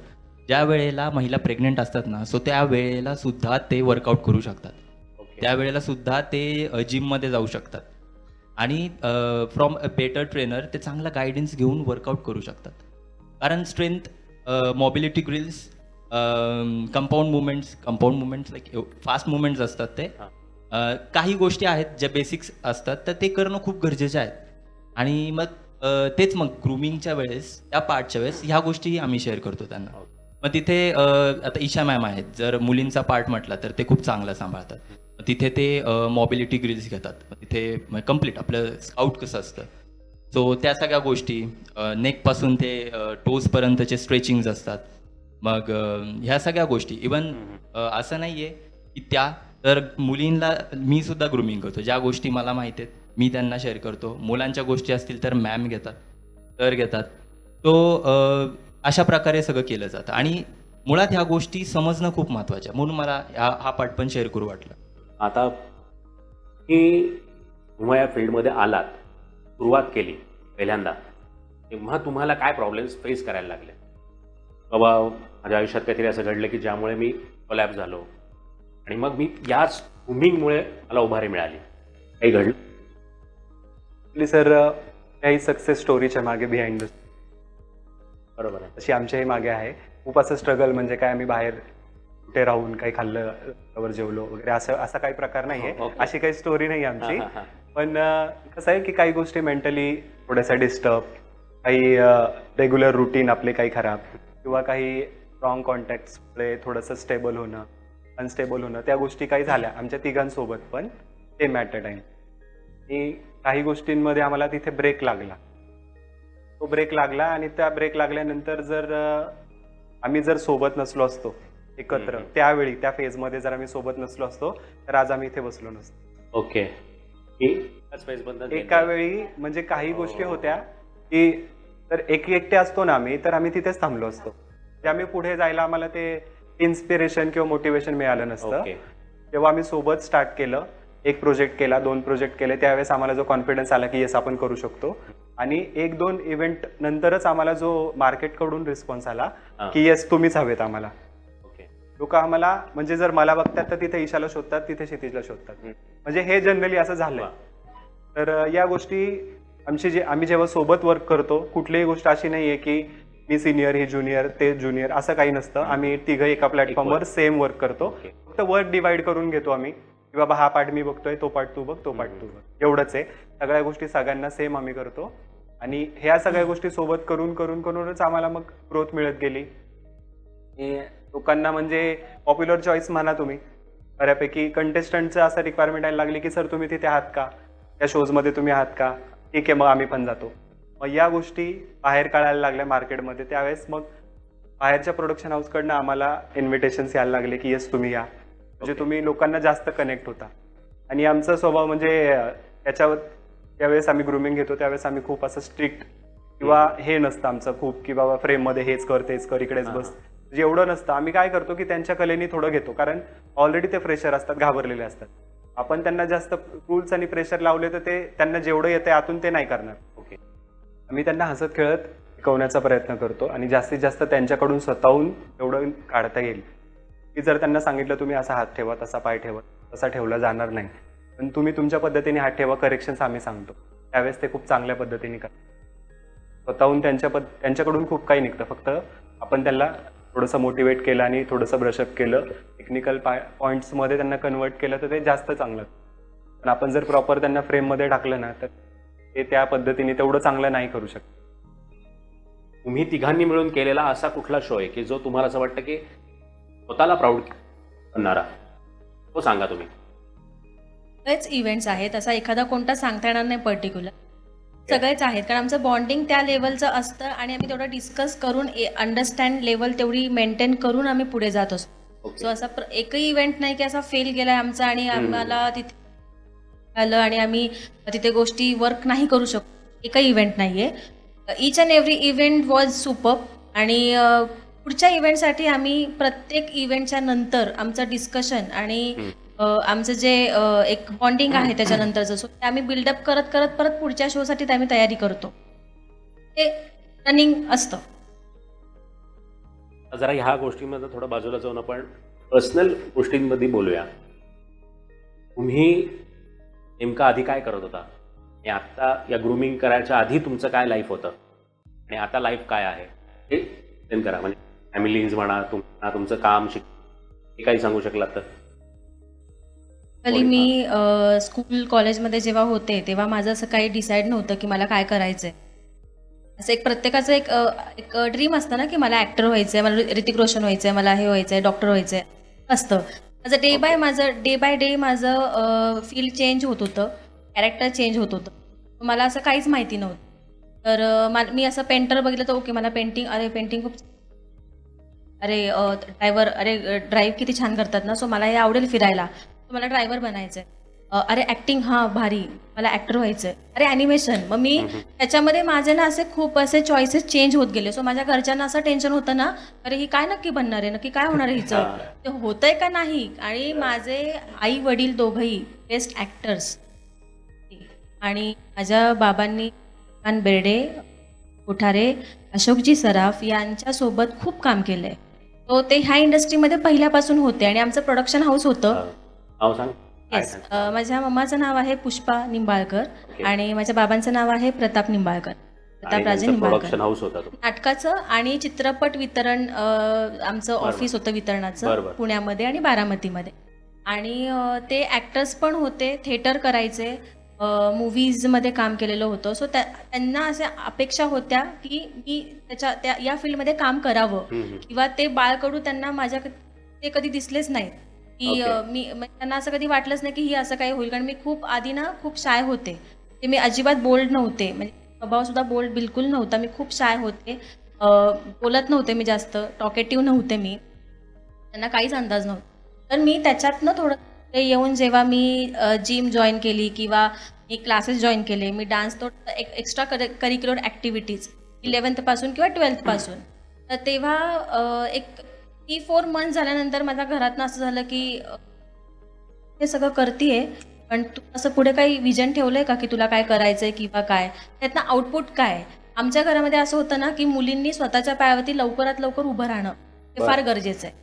ज्या वेळेला महिला प्रेग्नेंट असतात ना, सो त्या वेळेला सुद्धा ते वर्कआउट करू शकतात. त्यावेळेला सुद्धा ते जिममध्ये जाऊ शकतात आणि फ्रॉम अ बेटर ट्रेनर ते चांगला गायडन्स घेऊन वर्कआउट करू शकतात. कारण strength, mobility drills, compound movements like fast movements असतात ते. काही गोष्टी आहेत ज्या बेसिक्स असतात तर ते करणं खूप गरजेचे आहेत. आणि मग तेच मग ग्रूमिंगच्या वेळेस, त्या पार्टच्या वेळेस ह्या गोष्टी आम्ही शेअर करतो त्यांना. मग तिथे आता ईशा मॅम आहेत, जर मुलींचा पार्ट म्हटला तर ते खूप चांगलं सांभाळतात. तिथे ते मोबिलिटी ग्रिल्स घेतात. तिथे कम्प्लीट आपलं स्काउट कसं असतं, सो त्या सगळ्या गोष्टी, नेकपासून ते टोजपर्यंतचे स्ट्रेचिंग्स असतात. मग ह्या सगळ्या गोष्टी इवन असं नाही आहे की तर मुलींना मी सुद्धा ग्रूमिंग करतो. ज्या गोष्टी मला माहिती आहेत मी त्यांना शेअर करतो. मुलांच्या गोष्टी असतील तर मॅम घेतात, सर घेतात. तो अशा प्रकारे सगळं केलं जातं आणि मुळात ह्या गोष्टी समजणं खूप महत्त्वाच्या, म्हणून मला हा पार्ट पण शेअर करू वाटलं. आता की तुम्हा या फील्डमध्ये आलात, सुरुवात केली पहिल्यांदा, तेव्हा तुम्हाला काय प्रॉब्लेम्स फेस करायला लागले? बाबा माझ्या आयुष्यात काहीतरी असं घडलं की ज्यामुळे मी कोलॅप्स झालो आणि मग मी याच ग्रूमिंगमुळे मला उभारी मिळाली, काही घडलं? सर, काही सक्सेस स्टोरीच्या मागे बिहाइंड बरोबर आहे, तशी आमच्याही मागे आहे. खूप असं स्ट्रगल, म्हणजे काय आम्ही बाहेर कुठे राहून काही खाल्लं, त्यावर जेवलो वगैरे, असा काही प्रकार नाही आहे. अशी काही स्टोरी नाही आमची. पण कसं आहे की काही गोष्टी मेंटली थोड्याशा डिस्टर्ब, काही रेग्युलर रुटीन आपले काही खराब, किंवा काही रॉंग कॉन्टॅक्ट्समुळे थोडंसं स्टेबल होणं, अनस्टेबल होणं, त्या गोष्टी काही झाल्या आमच्या तिघांसोबत पण सेम ॲट अ टाईम. काही गोष्टींमध्ये आम्हाला तिथे ब्रेक लागला. तो ब्रेक लागला आणि त्या ब्रेक लागल्यानंतर जर आम्ही जर सोबत नसलो असतो एकत्र त्यावेळी त्या फेजमध्ये जर आम्ही सोबत नसलो असतो तर आज आम्ही इथे बसलो नसतो. ओके. एका वेळी म्हणजे काही गोष्टी होत्या की तर एकटे असतो ना आम्ही तर आम्ही तिथेच थांबलो असतो. ते आम्ही पुढे जायला आम्हाला ते इन्स्पिरेशन किंवा मोटिवेशन मिळालं नसतं. जेव्हा आम्ही सोबत स्टार्ट केलं, एक प्रोजेक्ट केला, 2 प्रोजेक्ट केले, त्यावेळेस आम्हाला जो कॉन्फिडन्स आला की येस आपण करू शकतो. आणि 1-2 इव्हेंट नंतरच आम्हाला जो मार्केटकडून रिस्पॉन्स आला की येस तुम्हीच हवेत आम्हाला. लोक आम्हाला म्हणजे जर मला बघतात तर तिथे ईशाला शोधतात, तिथे क्षितिजला शोधतात. म्हणजे हे जनरली असं झालंय. तर या गोष्टी आम्ही जेव्हा सोबत वर्क करतो, कुठलीही गोष्ट अशी नाहीये की मी सिनियर, ही ज्युनियर, ते ज्युनियर, असं काही नसतं. आम्ही तिघं एका प्लॅटफॉर्मवर सेम वर्क करतो. फक्त वर्क डिवाइड करून घेतो आम्ही की बाबा हा पार्ट मी बघतोय, तो पार्ट तू बघ, तो पार्ट तू बघ, एवढंच आहे. सगळ्या गोष्टी सगळ्यांना सेम आम्ही करतो आणि ह्या सगळ्या गोष्टी सोबत करून करून करूनच आम्हाला मग ग्रोथ मिळत गेली. लोकांना म्हणजे पॉप्युलर चॉईस म्हणा तुम्ही, बऱ्यापैकी कंटेस्टंटचं असं रिक्वायरमेंट यायला लागली की सर तुम्ही तिथे आहात का, त्या शोजमध्ये तुम्ही आहात का, ठीक आहे मग आम्ही पण जातो. मग या गोष्टी बाहेर काढायला लागल्या मार्केटमध्ये. त्यावेळेस मग बाहेरच्या प्रोडक्शन हाऊसकडनं आम्हाला इन्व्हिटेशन्स यायला लागले की येस तुम्ही या, म्हणजे तुम्ही लोकांना जास्त कनेक्ट होता. आणि आमचा स्वभाव म्हणजे त्यावेळेस आम्ही ग्रूमिंग घेतो त्यावेळेस आम्ही खूप असं स्ट्रिक्ट किंवा हे नसतं आमचं खूप की बाबा फ्रेममध्ये हेच कर, तेच कर, इकडेच बस, म्हणजे एवढं नसतं. आम्ही काय करतो की त्यांच्या कलेनी थोडं घेतो, कारण ऑलरेडी ते फ्रेशर असतात, घाबरलेले असतात. आपण त्यांना जास्त रूल्स आणि प्रेशर लावले तर ते त्यांना जेवढं येतं आतून ते नाही करणार. ओके. आम्ही त्यांना हसत खेळत शिकवण्याचा प्रयत्न करतो आणि जास्तीत जास्त त्यांच्याकडून स्वतःहून एवढं काढता येईल की जर त्यांना सांगितलं तुम्ही असा हात ठेवा, तसा पाय ठेवा, तसा ठेवला जाणार नाही, पण तुम्ही तुमच्या पद्धतीने हात ठेवा, करेक्शन्स आम्ही सांगतो, त्यावेळेस ते खूप चांगल्या पद्धतीने करतात. स्वतःहून त्यांच्याकडून खूप काही निघतं. फक्त आपण त्यांना थोडंसं मोटिवेट केलं आणि थोडंसं ब्रशअप केलं, टेक्निकल पॉईंट्समध्ये त्यांना कन्वर्ट केलं तर ते जास्त चांगलं. पण आपण जर प्रॉपर त्यांना फ्रेममध्ये टाकलं ना तर ते त्या पद्धतीने तेवढं चांगलं नाही करू शकत. तुम्ही तिघांनी मिळून केलेला असा कुठला शो आहे की जो तुम्हाला असं वाटतं की स्वतःला प्राऊड करणारा, तो सांगा तुम्ही. सगळेच इव्हेंट्स आहेत, असा एखादा कोणता सांगता येणार नाही पर्टिक्युलर, सगळेच आहेत. कारण आमचं बॉन्डिंग त्या लेवलचं असतं आणि आम्ही तेवढं डिस्कस करून अंडरस्टँड लेवल तेवढी मेंटेन करून आम्ही पुढे जात असतो. सो असा एकही इव्हेंट नाही की असा फेल गेलाय आमचा आणि आम्हाला तिथे आलं आणि आम्ही तिथे गोष्टी वर्क नाही करू शकतो, एकही इव्हेंट नाहीये. Each and every event was super. आणि पुढच्या इव्हेंटसाठी आम्ही प्रत्येक इव्हेंटच्या नंतर आमचं डिस्कशन आणि आमचं जे एक बॉन्डिंग आहे त्याच्यानंतरचं, सो ते आम्ही बिल्डअप करत करत परत पुढच्या शोसाठी आम्ही तयारी करतो. ते रनिंग असतं. जरा ह्या गोष्टींमध्ये थोडं बाजूला जाऊन आपण पर्सनल गोष्टींमध्ये बोलूया. तुम्ही नेमका आधी काय करत होता आणि आता या ग्रूमिंग करायच्या आधी तुमचं काय लाईफ होतं आणि आता लाईफ काय आहे हे एक्सप्लेन करा. म्हणजे फॅमिलीज म्हणा, तुमचं काम, हे काही सांगू शकलात तर. मी स्कूल कॉलेजमध्ये जेव्हा होते तेव्हा माझं असं काही डिसाईड नव्हतं की मला काय करायचंय. असं एक प्रत्येकाचं एक ड्रीम असतं ना की मला ॲक्टर व्हायचंय, मला ऋतिक रोशन व्हायचंय, मला हे व्हायचंय, डॉक्टर व्हायचंय असतं. डे बाय डे माझं फील्ड चेंज होत होतं, कॅरेक्टर चेंज होत होतं. मला असं काहीच माहिती नव्हतं. तर मी असं पेंटर बघितलं तर ओके मला पेंटिंग खूप, ड्राईव्ह किती छान करतात ना, सो मला हे आवडेल फिरायला, मला ड्रायव्हर बनायचंय. ॲक्टिंग भारी, मला ॲक्टर व्हायचंय. ॲनिमेशन. मग मी त्याच्यामध्ये माझे ना असे खूप असे चॉईसेस चेंज होत गेले. सो माझ्या घरच्यांना असं टेन्शन होतं ना, अरे ही काय नक्की बनणार आहे, नक्की काय होणार आहे हिचं, ते होतंय का नाही. आणि माझे आई वडील दोघंही बेस्ट ॲक्टर्स आणि माझ्या बाबांनी बेर्डे, कोठारे, अशोकजी सराफ यांच्यासोबत खूप काम केलंय. तो ते ह्या इंडस्ट्रीमध्ये पहिल्यापासून होते आणि आमचं प्रोडक्शन हाऊस होतं. येस. माझ्या मम्माचं नाव आहे पुष्पा निंबाळकर आणि माझ्या बाबांचं नाव आहे प्रताप निंबाळकर, प्रतापराजे निंबाळकर. नाटकाचं आणि चित्रपट वितरण आमचं ऑफिस होतं वितरणाचं पुण्यामध्ये आणि बारामतीमध्ये. आणि ते ॲक्टर्स पण होते, थिएटर करायचे, मूव्हीजमध्ये काम केलेलं होतं. सो त्यांना अशा अपेक्षा होत्या की मी या फील्डमध्ये काम करावं किंवा ते बाळकडू त्यांना ते कधी दिसलेच नाहीत की त्यांना असं कधी वाटलंच नाही की ही असं काही होईल. कारण मी खूप आधी ना खूप शाय होते ते मी अजिबात बोल्ड नव्हते, म्हणजे स्वभावसुद्धा बोल्ड बिलकुल नव्हता. मी खूप शाय होते, बोलत नव्हते मी जास्त, टॉकेटिव्ह नव्हते मी, त्यांना काहीच अंदाज नव्हता. तर मी त्याच्यातनं थोडं ते येऊन जेव्हा मी जिम जॉईन केली किंवा मी क्लासेस जॉईन केले, मी डान्स तो एक्स्ट्रा करिक्युलर ॲक्टिव्हिटीज 11th पासून किंवा 12th पासून, तर तेव्हा एक 3-4 मंथ झाल्यानंतर माझ्या घरातनं असं झालं की हे सगळं करतीये, पण तू असं पुढे काही विजन ठेवलंय का की तुला काय करायचंय किंवा काय, त्यातनं आउटपुट काय आहे? आमच्या घरामध्ये असं होतं ना की मुलींनी स्वतःच्या पायावरती लवकरात लवकर उभं राहणं हे फार गरजेचं आहे.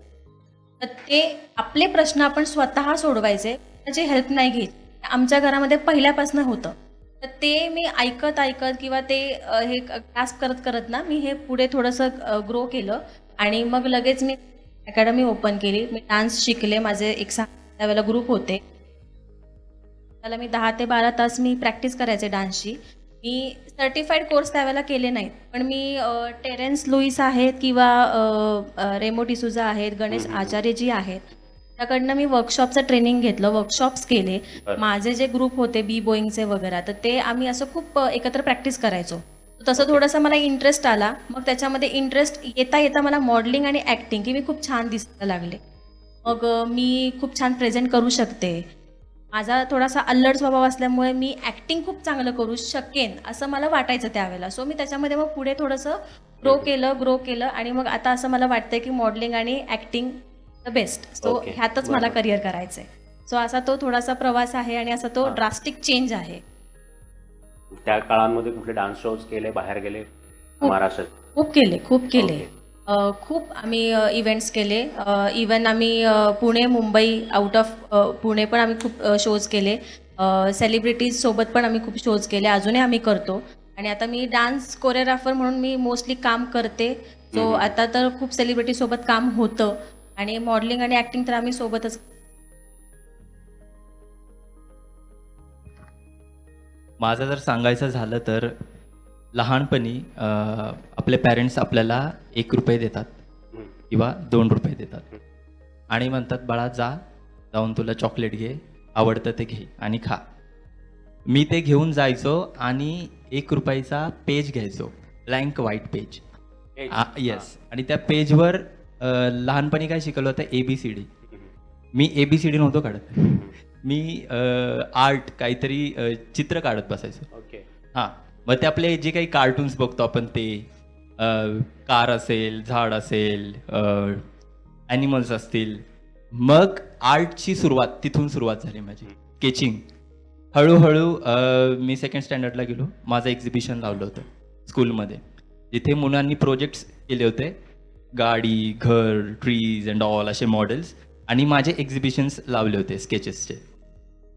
तर ते आपले प्रश्न आपण स्वतः सोडवायचे, त्याची हेल्प नाही घ्यायची. आमच्या घरामध्ये पहिल्यापासून होतं. तर ते मी ऐकत किंवा ते हे क्लास करत ना मी हे पुढे थोडंसं ग्रो केलं आणि मग लगेच मी अकॅडमी ओपन केली. मी डान्स शिकले, माझे एक त्यावेळेला ग्रुप होते, त्याला मी 10 ते 12 तास मी प्रॅक्टिस करायचे डान्सची. मी सर्टिफाईड कोर्स त्यावेळेला केले नाहीत, पण मी टेरेन्स लुईस आहेत किंवा रेमो डिसूजा आहेत, गणेश आचार्यजी आहेत, त्याकडनं मी वर्कशॉपचं ट्रेनिंग घेतलं, वर्कशॉप्स केले. माझे जे ग्रुप होते बी बॉईंगचे वगैरे, तर ते आम्ही असं खूप एकत्र प्रॅक्टिस करायचो. तसं थोडंसं मला इंटरेस्ट आला. मग त्याच्यामध्ये इंटरेस्ट येता मला मॉडेलिंग आणि ॲक्टिंग की मी खूप छान दिसायला लागले. मग मी खूप छान प्रेझेंट करू शकते. माझा थोडासा अल्लड स्वभाव असल्यामुळे मी ॲक्टिंग खूप चांगलं करू शकेन असं मला वाटायचं त्यावेळेला. सो मी त्याच्यामध्ये मग पुढे थोडंसं ग्रो केलं आणि मग आता असं मला वाटतंय की मॉडेलिंग आणि ॲक्टिंग द बेस्ट. सो ह्यातच मला करिअर करायचं आहे. सो असा तो थोडासा प्रवास आहे आणि असा तो ड्रास्टिक चेंज आहे. त्या काळांमध्ये कुठले डान्स शोज केले, बाहेर गेले महाराष्ट्रात? खूप केले. खूप आम्ही इव्हेंट्स केले. इवन आम्ही पुणे, मुंबई, आउट ऑफ पुणे पण आम्ही खूप शोज केले. सेलिब्रिटीज सोबत पण आम्ही खूप शोज केले, अजूनही आम्ही करतो. आणि आता मी डान्स कोरिओग्राफर म्हणून मी मोस्टली काम करते. सो आता तर खूप सेलिब्रिटीसोबत काम होतं आणि मॉडेलिंग आणि ॲक्टिंग तर आम्ही सोबतच. माझं जर सांगायचं झालं तर लहानपणी आपले पॅरेंट्स आपल्याला 1 रुपये देतात किंवा 2 रुपये देतात आणि म्हणतात बाळा जाऊन तुला चॉकलेट घे, आवडतं ते घे आणि खा. मी ते घेऊन जायचो आणि 1 रुपयाचा पेज घ्यायचो, ब्लँक व्हाईट पेज. येस. आणि त्या पेजवर लहानपणी काय शिकवलं होतं, ABCD. मी ABCD नव्हतो काढत, मी आर्ट काहीतरी चित्र काढत बसायचो. ओके. हां. मग ते आपले जे काही कार्टून्स बघतो आपण, ते कार असेल, झाड असेल, ॲनिमल्स असतील. मग आर्टची तिथून सुरुवात झाली माझी, स्केचिंग. हळूहळू मी 2nd स्टँडर्डला गेलो. माझं एक्झिबिशन लावलं होतं स्कूलमध्ये, जिथे मुलांनी प्रोजेक्ट्स केले होते, गाडी, घर, ट्रीज अँड ऑल असे मॉडेल्स, आणि माझे एक्झिबिशन्स लावले होते स्केचेसचे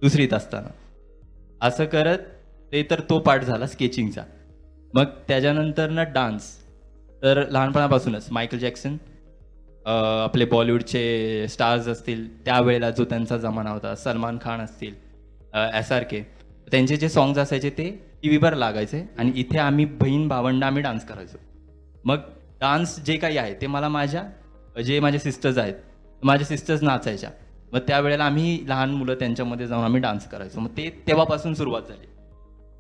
2रीत असताना. असं करत ते तर तो पार्ट झाला स्केचिंगचा. मग त्याच्यानंतर ना डान्स तर लहानपणापासूनच मायकल जॅक्सन, आपले बॉलिवूडचे स्टार्स असतील त्यावेळेला जो त्यांचा जमाना होता, सलमान खान असतील, SRK, त्यांचे जे सॉंग्स असायचे ते TV वर लागायचे आणि इथे आम्ही बहीण भावंड आम्ही डान्स करायचो. मग डान्स जे काही आहे ते मला माझे सिस्टर्स आहेत, माझ्या सिस्टर्स नाचायच्या. मग त्यावेळेला आम्ही लहान मुलं त्यांच्यामध्ये जाऊन आम्ही डान्स करायचो. मग ते तेव्हापासून सुरुवात झाली.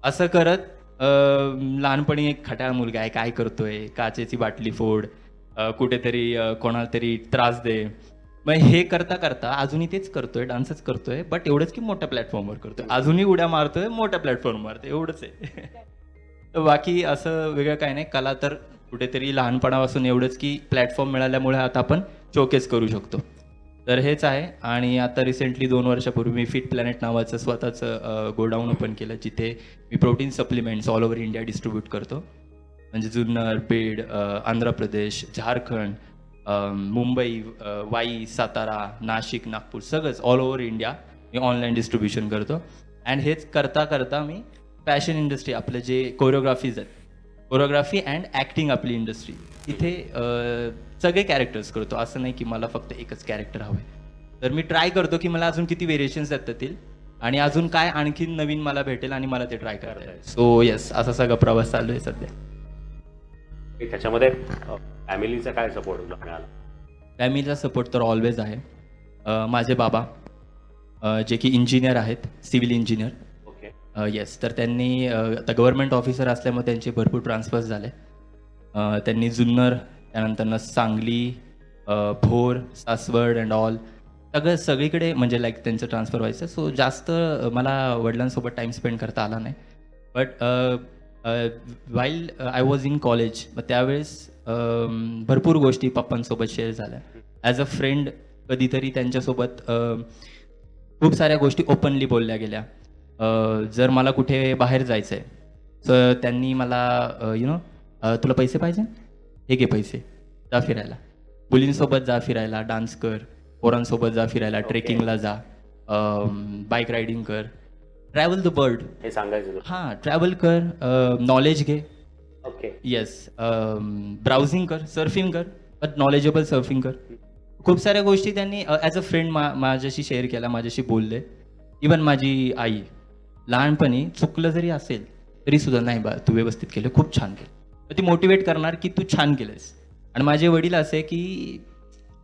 असं करत लहानपणी एक खट्याळ मुलगा आहे, काय करतोय, काचेची बाटली फोड, कुठेतरी कोणाला तरी त्रास दे. मग हे करता करता अजूनही तेच करतोय, डान्सच करतोय, बट एवढंच की मोठ्या प्लॅटफॉर्मवर करतोय. अजूनही उड्या मारतोय, मोठ्या प्लॅटफॉर्मवर मारतोय, एवढंच आहे. तर बाकी असं वेगळं काय नाही. कला तर कुठेतरी लहानपणापासून एवढंच की प्लॅटफॉर्म मिळाल्यामुळे आता आपण शोकेस करू शकतो. तर हेच आहे. आणि आता रिसेंटली 2 वर्षापूर्वी मी फिट प्लॅनेट नावाचं स्वतःचं गोडाऊन ओपन केलं, जिथे मी protein supplements all over India distribute करतो. म्हणजे जुन्नर, बीड, आंध्र प्रदेश, झारखंड, मुंबई, वाई, सातारा, नाशिक, नागपूर, सगळंच ऑल ओव्हर इंडिया मी ऑनलाईन डिस्ट्रीब्युशन करतो. अँड हेच करता करता मी फॅशन इंडस्ट्री, आपले जे कोरिओग्राफीज आहेत, कोरिओग्राफी अँड ॲक्टिंग आपली इंडस्ट्री, इथे सगळे कॅरेक्टर्स करतो. असं नाही की मला फक्त एकच कॅरेक्टर हवं आहे. तर मी ट्राय करतो की मला अजून किती व्हेरिएशन्स येतील आणि अजून काय आणखीन नवीन मला भेटेल आणि मला ते ट्राय करायला. सो येस, असा सगळा प्रवास चालू आहे सध्या. त्याच्यामध्ये फॅमिलीचा काय सपोर्ट मिळाला? फॅमिलीचा सपोर्ट तर ऑलवेज आहे. माझे बाबा जे की इंजिनियर आहेत, सिव्हिल इंजिनियर. ओके. येस. तर त्यांनी आता गव्हर्नमेंट ऑफिसर असल्यामुळे त्यांचे भरपूर ट्रान्सफर्स झाले. त्यांनी जुन्नर, त्यानंतर सांगली, भोर, सासवड अँड ऑल सगळीकडे म्हणजे लाईक त्यांचं ट्रान्सफर व्हायचं. सो जास्त मला वडिलांसोबत टाईम स्पेंड करता आला नाही. But while I was in college, त्यावेळेस भरपूर गोष्टी पप्पांसोबत शेअर झाल्या. ॲज अ फ्रेंड कधीतरी त्यांच्यासोबत खूप साऱ्या गोष्टी ओपनली बोलल्या गेल्या. जर मला कुठे बाहेर जायचं आहे तर त्यांनी मला तुला पैसे पाहिजे, हे घे पैसे, जा फिरायला, मुलींसोबत जा फिरायला, डान्स कर, पोरांसोबत जा फिरायला, ट्रेकिंगला जा, बाईक रायडिंग कर, ट्रॅव्हल द वर्ल्ड. हे सांगायचं तुला. हां, ट्रॅव्हल कर, नॉलेज घे. ओके. येस, ब्राउझिंग कर, सर्फिंग कर, बट नॉलेजेबल सर्फिंग कर. खूप साऱ्या गोष्टी त्यांनी ॲज अ फ्रेंड माझ्याशी शेअर केल्या, माझ्याशी बोलले. इवन माझी आई लहानपणी चुकलं जरी असेल तरी सुद्धा, नाही बा तू व्यवस्थित केलं, खूप छान केलं, तर ती मोटिवेट करणार की तू छान केलंस. आणि माझे वडील असे की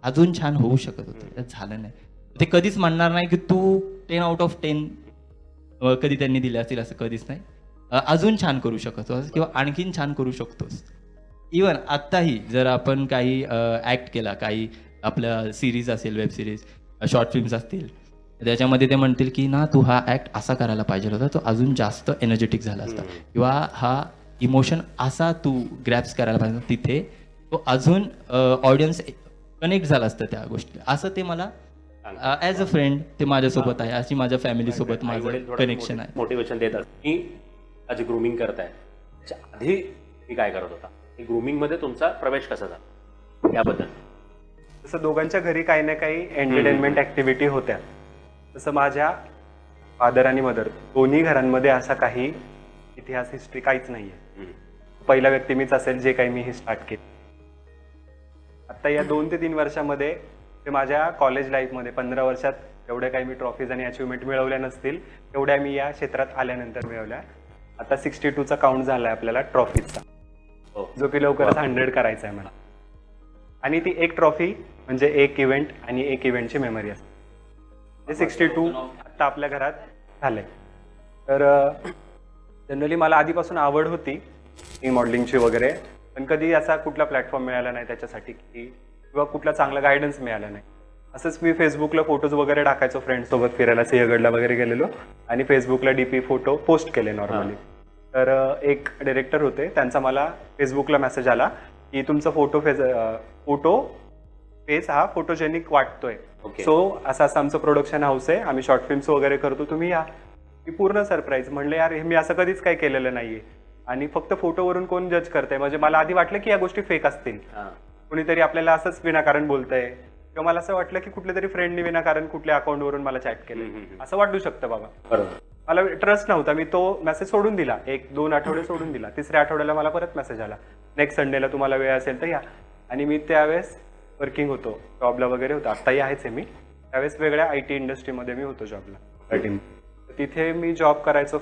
अजून छान होऊ शकत होतं, त्यात झालं नाही. ते कधीच म्हणणार नाही की तू 10 out of 10 कधी त्यांनी दिले असतील, असं कधीच नाही. अजून छान करू शकतोस किंवा आणखीन छान करू शकतोस. इवन आत्ताही जर आपण काही ॲक्ट केला, काही आपल्या सिरीज असेल, वेब सिरीज, शॉर्ट फिल्म्स असतील, त्याच्यामध्ये ते म्हणतील की ना तू हा ॲक्ट असा करायला पाहिजे होता, तो अजून जास्त एनर्जेटिक झाला असता, किंवा हा इमोशन असा तू ग्रॅप्स करायला पाहिजे, तिथे तो अजून ऑडियन्स कनेक्ट झाला असतं त्या गोष्टी. असं ते मला ॲज अ फ्रेंड ते माझ्यासोबत आहे, अशी माझ्या फॅमिलीसोबत माझं कनेक्शन आहे. मोटिवेशन देत असतात. मी आज ग्रूमिंग करताय, त्याच्या आधी मी काय करत होता, ग्रूमिंग मध्ये तुमचा प्रवेश कसा झाला याबद्दल? तसं दोघांच्या घरी काही ना काही एंटरटेनमेंट ऍक्टिव्हिटी होत्या. तसं माझ्या फादर आणि मदर दोन्ही घरांमध्ये असा काही इतिहास, हिस्ट्री काहीच नाहीये. पहिला व्यक्ती मीच असेल जे काही मी हे स्टार्ट केली. आता या 2 ते 3 वर्षामध्ये ते माझ्या कॉलेज लाईफमध्ये 15 वर्षात एवढ्या काही मी ट्रॉफीज आणि अचिव्हमेंट मिळवल्या नसतील, तेवढ्या मी या क्षेत्रात आल्यानंतर मिळवल्या. आता 62चा काउंट झालाय आपल्याला ट्रॉफीजचा, जो की लवकरच 100 करायचा आहे मला. आणि ती एक ट्रॉफी म्हणजे एक इव्हेंट आणि एक इव्हेंटची मेमरी असते. ते 62 आता आपल्या घरात झालंय. तर जनरली मला आधीपासून आवड होती मॉडेलिंगची वगैरे, पण कधी असा कुठला प्लॅटफॉर्म मिळाला नाही त्याच्यासाठी की, किंवा कुठला चांगला गायडन्स मिळाला नाही. असंच मी फेसबुकला फोटोज वगैरे टाकायचो, फ्रेंड्ससोबत फिरायला सिंहगडला वगैरे गेलेलो आणि फेसबुकला DP फोटो पोस्ट केले नॉर्मली. तर एक डिरेक्टर होते, त्यांचा मला फेसबुकला मेसेज आला की तुमचा फोटो फेस हा फोटोजेनिक वाटतोय, सो असं असं आमचं प्रोडक्शन हाऊस आहे, आम्ही शॉर्ट फिल्म्स वगैरे करतो, तुम्ही या. मी पूर्ण सरप्राईज, म्हणलं यार हे मी असं कधीच काही केलेलं नाहीये आणि फक्त फोटोवरून कोण जज करतंय. म्हणजे मला आधी वाटलं की या गोष्टी फेक असतील, कुणीतरी आपल्याला असंच विनाकारण बोलतंय, किंवा मला असं वाटलं की कुठल्या तरी फ्रेंडनी विनाकारण कुठल्या अकाउंटवरून मला चॅट केलं, असं वाटू शकतं बाबा. मला ट्रस्ट नव्हता, मी तो मेसेज सोडून दिला, 1-2 आठवडे सोडून दिला. 3ऱ्या आठवड्याला मला परत मेसेज आला, नेक्स्ट संडेला तुम्हाला वेळ असेल तर या. आणि मी त्यावेळेस वर्किंग होतो, जॉबला वगैरे होतो, आत्ताही आहेच आहे मी. त्यावेळेस वेगळ्या IT इंडस्ट्रीमध्ये मी होतो जॉबला. तिथे मी जॉब करायचो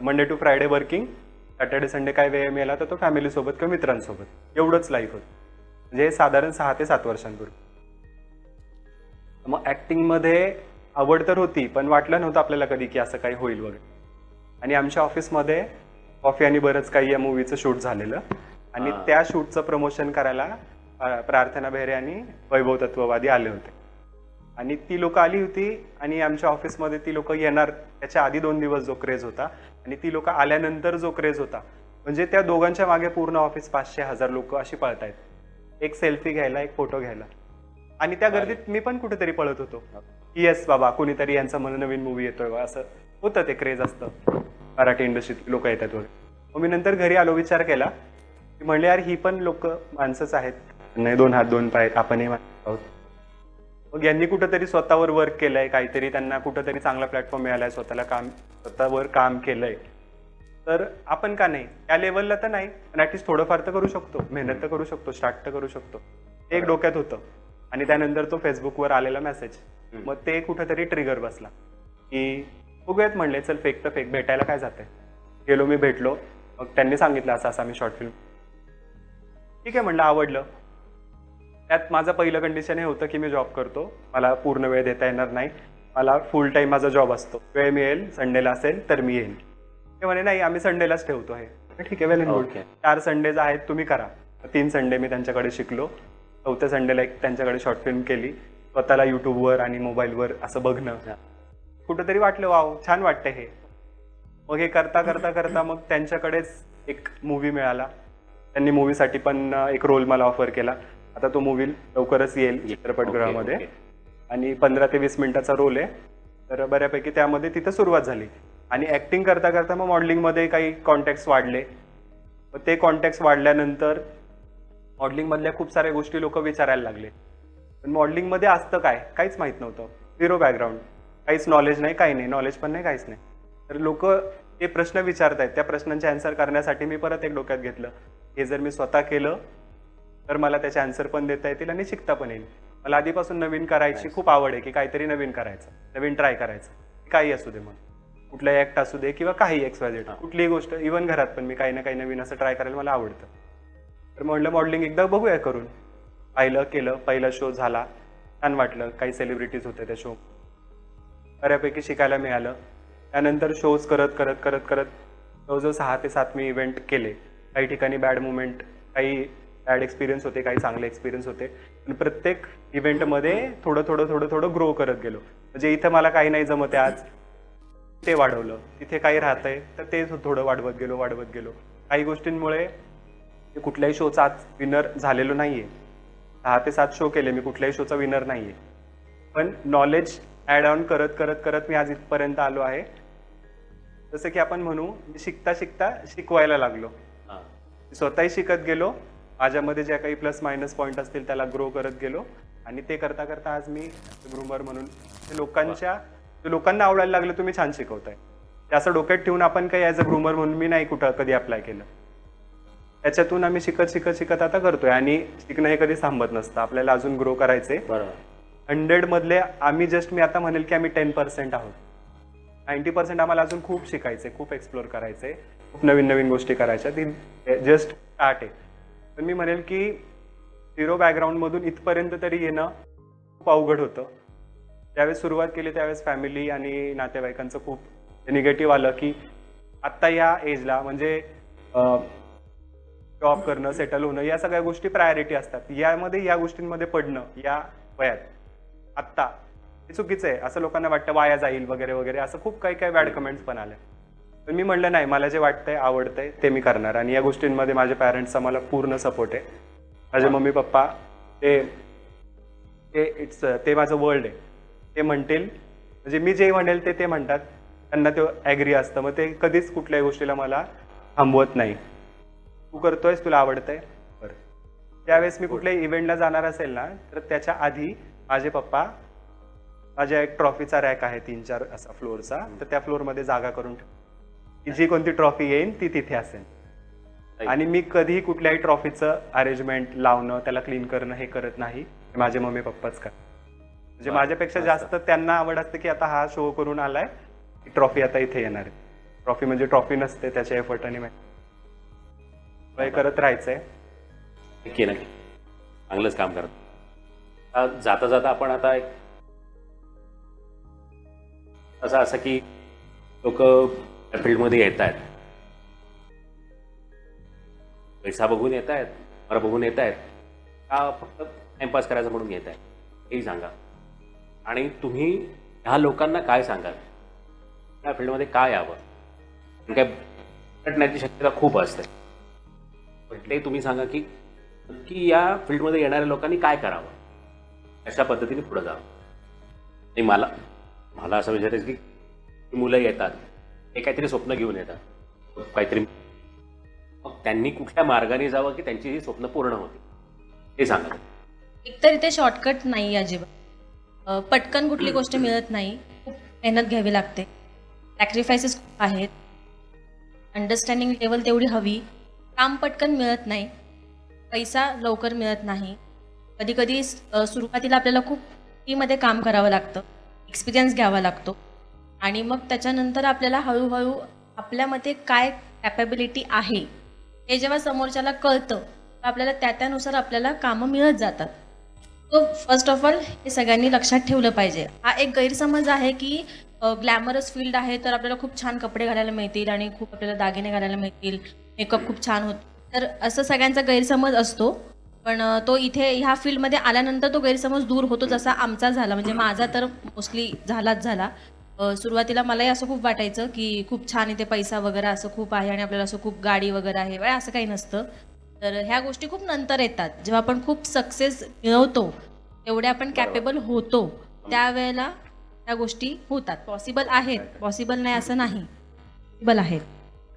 Monday to Friday working, Saturday Sunday काय वेळ मिळाला तर तो फॅमिलीसोबत किंवा मित्रांसोबत, एवढंच लाईफ होतं. म्हणजे साधारण 6 ते 7 वर्षांपूर्वी. मग ऍक्टिंगमध्ये आवड तर होती, पण वाटलं नव्हतं आपल्याला कधी की असं काही होईल वगैरे. आणि आमच्या ऑफिसमध्ये कॉफी आणि बरंच काही या मूवीचं शूट झालेलं, आणि त्या शूटचं प्रमोशन करायला प्रार्थना बेहरे आणि वैभव तत्ववादी आले होते. आणि ती लोक आली होती आणि आमच्या ऑफिसमध्ये ती लोक येणार त्याच्या आधी 2 दिवस जो क्रेज होता, आणि ती लोक आल्यानंतर जो क्रेज होता, म्हणजे त्या दोघांच्या मागे पूर्ण ऑफिस 500-1000 लोक अशी पळतायत, एक सेल्फी घ्यायला, एक फोटो घ्यायला. आणि त्या गर्दीत मी पण कुठेतरी पळत होतो की येस बाबा कुणीतरी यांचा नवीन मूवी येतोय, असं होतं. ते क्रेज असतं, मराठी इंडस्ट्रीत लोक येतात वगैरे. मग मी नंतर घरी आलो, विचार केला की म्हणले यार ही पण लोक माणसंच आहेत, नाही 2 हात 2 पाय, आपणही माणसं आहोत. मग यांनी कुठंतरी स्वतःवर वर्क केलंय, काहीतरी त्यांना कुठंतरी चांगला प्लॅटफॉर्म मिळालाय, स्वतःवर काम केलंय, तर आपण का नाही? त्या लेवलला तर नाही, पण ऍटलीस्ट थोडंफार तर करू शकतो, मेहनत तर करू शकतो, स्टार्ट तर करू शकतो, एक डोक्यात होतं. आणि त्यानंतर तो फेसबुकवर आलेला मेसेज, मग ते कुठंतरी ट्रिगर बसला की बघूयात. म्हणले चल फेक तर फेक, भेटायला काय जातंय. गेलो, मी भेटलो, मग त्यांनी सांगितलं असं असं आम्ही शॉर्ट फिल्म. ठीक आहे म्हणलं, आवडलं. त्यात माझं पहिलं कंडिशन हे होतं की मी जॉब करतो, मला पूर्ण वेळ देता येणार नाही, मला फुल टाईम माझा जॉब असतो, वेळ मिळेल संडेला असेल तर मी येईन. ते म्हणे नाही आम्ही संडेलाच ठेवतो आहे. ठीक आहे, वेल अँड गुड. Okay. 4 संडेज आहेत, तुम्ही करा. 3 संडे मी त्यांच्याकडे शिकलो. 4थ्या संडेला एक त्यांच्याकडे शॉर्ट फिल्म केली. स्वतःला यूट्यूबवर आणि मोबाईलवर असं बघणं कुठंतरी वाटलं वाव छान वाटतं हे. मग हे करता करता करता मग त्यांच्याकडेच एक मूवी मिळाला. त्यांनी मूवीसाठी पण एक रोल मला ऑफर केला. आता तो मूवी लवकरच येईल चित्रपटगृहामध्ये. Okay. आणि 15 ते 20 मिनिटाचा रोल आहे. तर बऱ्यापैकी त्यामध्ये तिथं सुरुवात झाली. आणि ॲक्टिंग करता करता मग मॉडेलिंगमध्ये काही कॉन्टॅक्ट्स वाढले. मग ते कॉन्टॅक्ट्स वाढल्यानंतर मॉडेलिंगमधल्या खूप साऱ्या गोष्टी लोक विचारायला लागले. पण मॉडेलिंगमध्ये असतं काय, काहीच माहीत नव्हतं. 0 बॅकग्राऊंड, काहीच नॉलेज नाही, काही नाही, नॉलेज पण नाही, काहीच नाही. तर लोक ते प्रश्न विचारतायत, त्या प्रश्नांचे आन्सर करण्यासाठी मी परत एक डोक्यात घेतलं, हे जर मी स्वतः केलं तर मला त्याचे आन्सर पण देता येतील आणि शिकता पण येईल. मला आधीपासून नवीन करायची खूप आवड आहे, की काहीतरी नवीन करायचं, नवीन ट्राय करायचं, काही असू दे, मग कुठलाही ॲक्ट असू दे किंवा काही XYZ, कुठलीही गोष्ट, इव्हन घरात पण मी काही ना काही नवीन असं ट्राय करायला मला आवडतं. तर म्हटलं मॉडेलिंग एकदा बघूया करून. पाहिलं, केलं. पहिला शो झाला, छान वाटलं. काही सेलिब्रिटीज होते त्या शो, बऱ्यापैकी शिकायला मिळालं. त्यानंतर शोज करत करत करत करत जवळजवळ 6 ते 7 मी इव्हेंट केले. काही ठिकाणी बॅड मुवमेंट, काही बॅड एक्सपिरियन्स होते, काही चांगले एक्सपिरियन्स होते. पण प्रत्येक इव्हेंटमध्ये थोडं थोडं थोडं थोडं ग्रो करत गेलो. म्हणजे इथं मला काही नाही जमत आहे आज, ते वाढवलं. तिथे काही राहतंय तर ते थोडं वाढवत गेलो. काही गोष्टींमुळे कुठल्याही शोचा आज विनर झालेलो नाहीये. 6 ते 7 शो केले मी, कुठल्याही शोचा विनर नाहीये. पण नॉलेज ॲड ऑन करत करत करत मी आज इथपर्यंत आलो आहे. जसं की आपण म्हणू, शिकता शिकता शिकवायला लागलो. स्वतःही शिकत गेलो. माझ्यामध्ये ज्या काही प्लस मायनस पॉईंट असतील त्याला ग्रो करत गेलो. आणि ते करता करता आज मी ग्रूमर म्हणून लोकांना आवडायला लागलं. तुम्ही छान शिकवताय, ते असं डोक्यात ठेवून आपण काही ॲज अ ग्रूमर म्हणून मी नाही कुठं कधी अप्लाय केलं. त्याच्यातून आम्ही शिकत शिकत शिकत आता करतोय. आणि शिकणं हे कधीच थांबत नसतं, आपल्याला अजून ग्रो करायचंय. बरोबर. 100 मधले आम्ही मी आता म्हणेल की आम्ही 10% आहोत. 90% आम्हाला अजून खूप शिकायचंय, खूप एक्सप्लोर करायचंय, खूप नवीन नवीन गोष्टी करायच्या. ती जस्ट स्टार्ट आहे. पण मी म्हणेल की 0 बॅकग्राऊंडमधून इथपर्यंत तरी येणं खूप अवघड होतं. ज्यावेळेस सुरुवात केली त्यावेळेस फॅमिली आणि नातेवाईकांचं खूप निगेटिव्ह आलं की आत्ता या एजला म्हणजे जॉब करणं, सेटल होणं, या सगळ्या गोष्टी प्रायोरिटी असतात. यामध्ये या गोष्टींमध्ये पडणं या वयात आत्ता हे चुकीचं आहे असं लोकांना वाटतं, वाया जाईल वगैरे वगैरे, असं खूप काही काही बॅड कमेंट्स पण आल्या. पण मी म्हणलं नाही, मला जे वाटतंय आवडतंय ते मी करणार. आणि या गोष्टींमध्ये माझ्या पॅरेंट्सचा मला पूर्ण सपोर्ट आहे. माझे मम्मी पप्पा ते माझं वर्ल्ड आहे. ते म्हणतील म्हणजे मी जे म्हणेल ते म्हणतात, त्यांना ते ॲग्री असतं. मग ते कधीच कुठल्याही गोष्टीला मला थांबवत नाही. तू करतोयस, तुला आवडतंय, बरं. त्यावेळेस मी कुठल्याही इव्हेंटला जाणार असेल ना, तर त्याच्या आधी माझे पप्पा माझ्या एक ट्रॉफीचा रॅक आहे 3-4 असा फ्लोअरचा, तर त्या फ्लोअरमध्ये जागा करून ठेव, जी कोणती ट्रॉफी येईल ती तिथे असेल. आणि मी कधीही कुठल्याही ट्रॉफीचं अरेंजमेंट लावणं, त्याला क्लीन करणं हे करत नाही. माझे मम्मी पप्पाच करतात. म्हणजे माझ्यापेक्षा जास्त त्यांना आवड असते की आता हा शो करून आलाय, ट्रॉफी आता इथे येणार आहे. ट्रॉफी म्हणजे ट्रॉफी नसते, त्याच्या एफर्टने करत राहायचंय. नक्की नक्की चांगलंच काम करत. जाता जाता आपण आता एक असं की लोक फील्डमध्ये येत आहेत, पैसा बघून येत आहेत, मला बघून येत आहेत का फक्त टाइमपास करायचं म्हणून येत आहेत, हेही सांगा. आणि तुम्ही ह्या लोकांना काय सांगाल, या फील्डमध्ये काय यावं, काय भेटण्याची शक्यता खूप असते, ते तुम्ही सांगा की नक्की या फील्डमध्ये येणाऱ्या लोकांनी काय करावं, अशा पद्धतीने पुढे जावं. आणि मला असं विचारायचं की मुलं येतात, हे काहीतरी स्वप्न घेऊन येतात, काहीतरी, मग त्यांनी कुठल्या मार्गाने जावं की त्यांची ही स्वप्न पूर्ण होती, ते सांगा. एकतर इथे शॉर्टकट नाही अजिबात. पटकन कुठली गोष्ट मिळत नाही, खूप मेहनत घ्यावी लागते, सॅक्रिफायसेस खूप आहेत, अंडरस्टँडिंग लेवल तेवढी हवी, काम पटकन मिळत नाही, पैसा लवकर मिळत नाही. कधी कधी सुरुवातीला आपल्याला खूप टीमध्ये काम करावं लागतं, एक्सपिरियन्स घ्यावा लागतो. आणि मग त्याच्यानंतर आपल्याला हळूहळू आपल्यामध्ये काय कॅपॅबिलिटी आहे हे जेव्हा समोरच्याला कळतं, तर आपल्याला त्यानुसार आपल्याला कामं मिळत जातात. तो फर्स्ट ऑफ ऑल हे सगळ्यांनी लक्षात ठेवलं पाहिजे. हा एक गैरसमज आहे की ग्लॅमरस फील्ड आहे तर आपल्याला खूप छान कपडे घालायला मिळतील आणि खूप आपल्याला दागिने घालायला मिळतील, मेकअप खूप छान होतो. तर असं सगळ्यांचा गैरसमज असतो. पण तो इथे ह्या फील्डमध्ये आल्यानंतर तो गैरसमज दूर होतो, जसा आमचा झाला. म्हणजे माझा तर मोस्टली झालाच झाला. सुरुवातीला मलाही असं खूप वाटायचं की खूप छान इथे पैसा वगैरे असं खूप आहे आणि आपल्याला असं खूप गाडी वगैरे आहे. वेळ असं काही नसतं. तर ह्या गोष्टी खूप नंतर येतात. जेव्हा आपण खूप सक्सेस मिळवतो तेवढे आपण कॅपेबल होतो त्यावेळेला त्या गोष्टी होतात. पॉसिबल आहेत, पॉसिबल नाही असं नाही, पॉसिबल आहेत.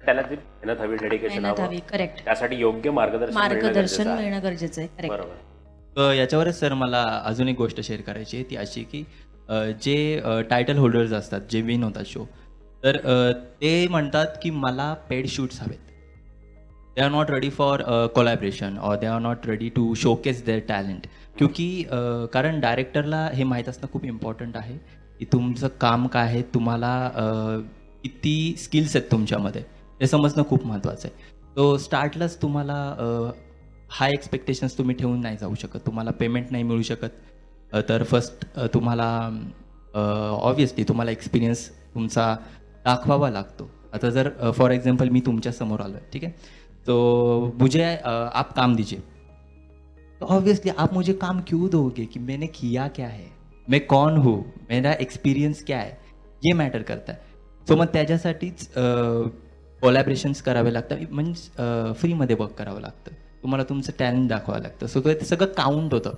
त्याला जी मेहनत हवी, डेडिकेशन मेहनत हवं, हवी. करेक्ट. त्यासाठी योग्य मार्गदर्शन मिळणं मार्गदर्शन गरजेचं आहे. मिळणं गरजेचं आहे. करेक्ट. बरोबर. याच्यावरच सर मला अजून एक गोष्ट शेअर करायची आहे, ती अशी की जे टायटल होल्डर्स असतात, जे विन होतात शो, तर ते म्हणतात की मला पेड शूट्स हवेत. They are not ready for collaboration और they are not ready to showcase their talent. क्योंकि कारण डायरेक्टरला हे माहीत असणं खूप इम्पॉर्टंट आहे की तुमचं काम काय आहे, तुम्हाला किती स्किल्स आहेत तुमच्यामध्ये, हे समजणं खूप महत्त्वाचं आहे. तो स्टार्टलाच तुम्हाला हाय एक्सपेक्टेशन्स तुम्ही ठेवून नाही जाऊ शकत. तुम्हाला पेमेंट नाही मिळू शकत. तर फर्स्ट तुम्हाला ऑब्वियसली तुम्हाला एक्सपिरियन्स तुमचा दाखवावा लागतो. आता जर फॉर एक्झाम्पल मी तुमच्यासमोर आलो आहे, ठीक आहे, तो मुझे आप काम दीजिए, तो ऑब्वियसली आप मुझे काम क्यों दोगे कि मैंने किया क्या है, मैं कौन हूँ, मेरा एक्सपिरियन्स क्या है, ये मॅटर करता है. सो मग त्याच्यासाठीच कोलॅबरेशन्स करावे लागतात. म्हणजे फ्रीमध्ये वर्क करावं लागतं. तुम्हाला तुमचं टॅलेंट दाखवावं लागतं. सो ते सगळं काउंट होतं.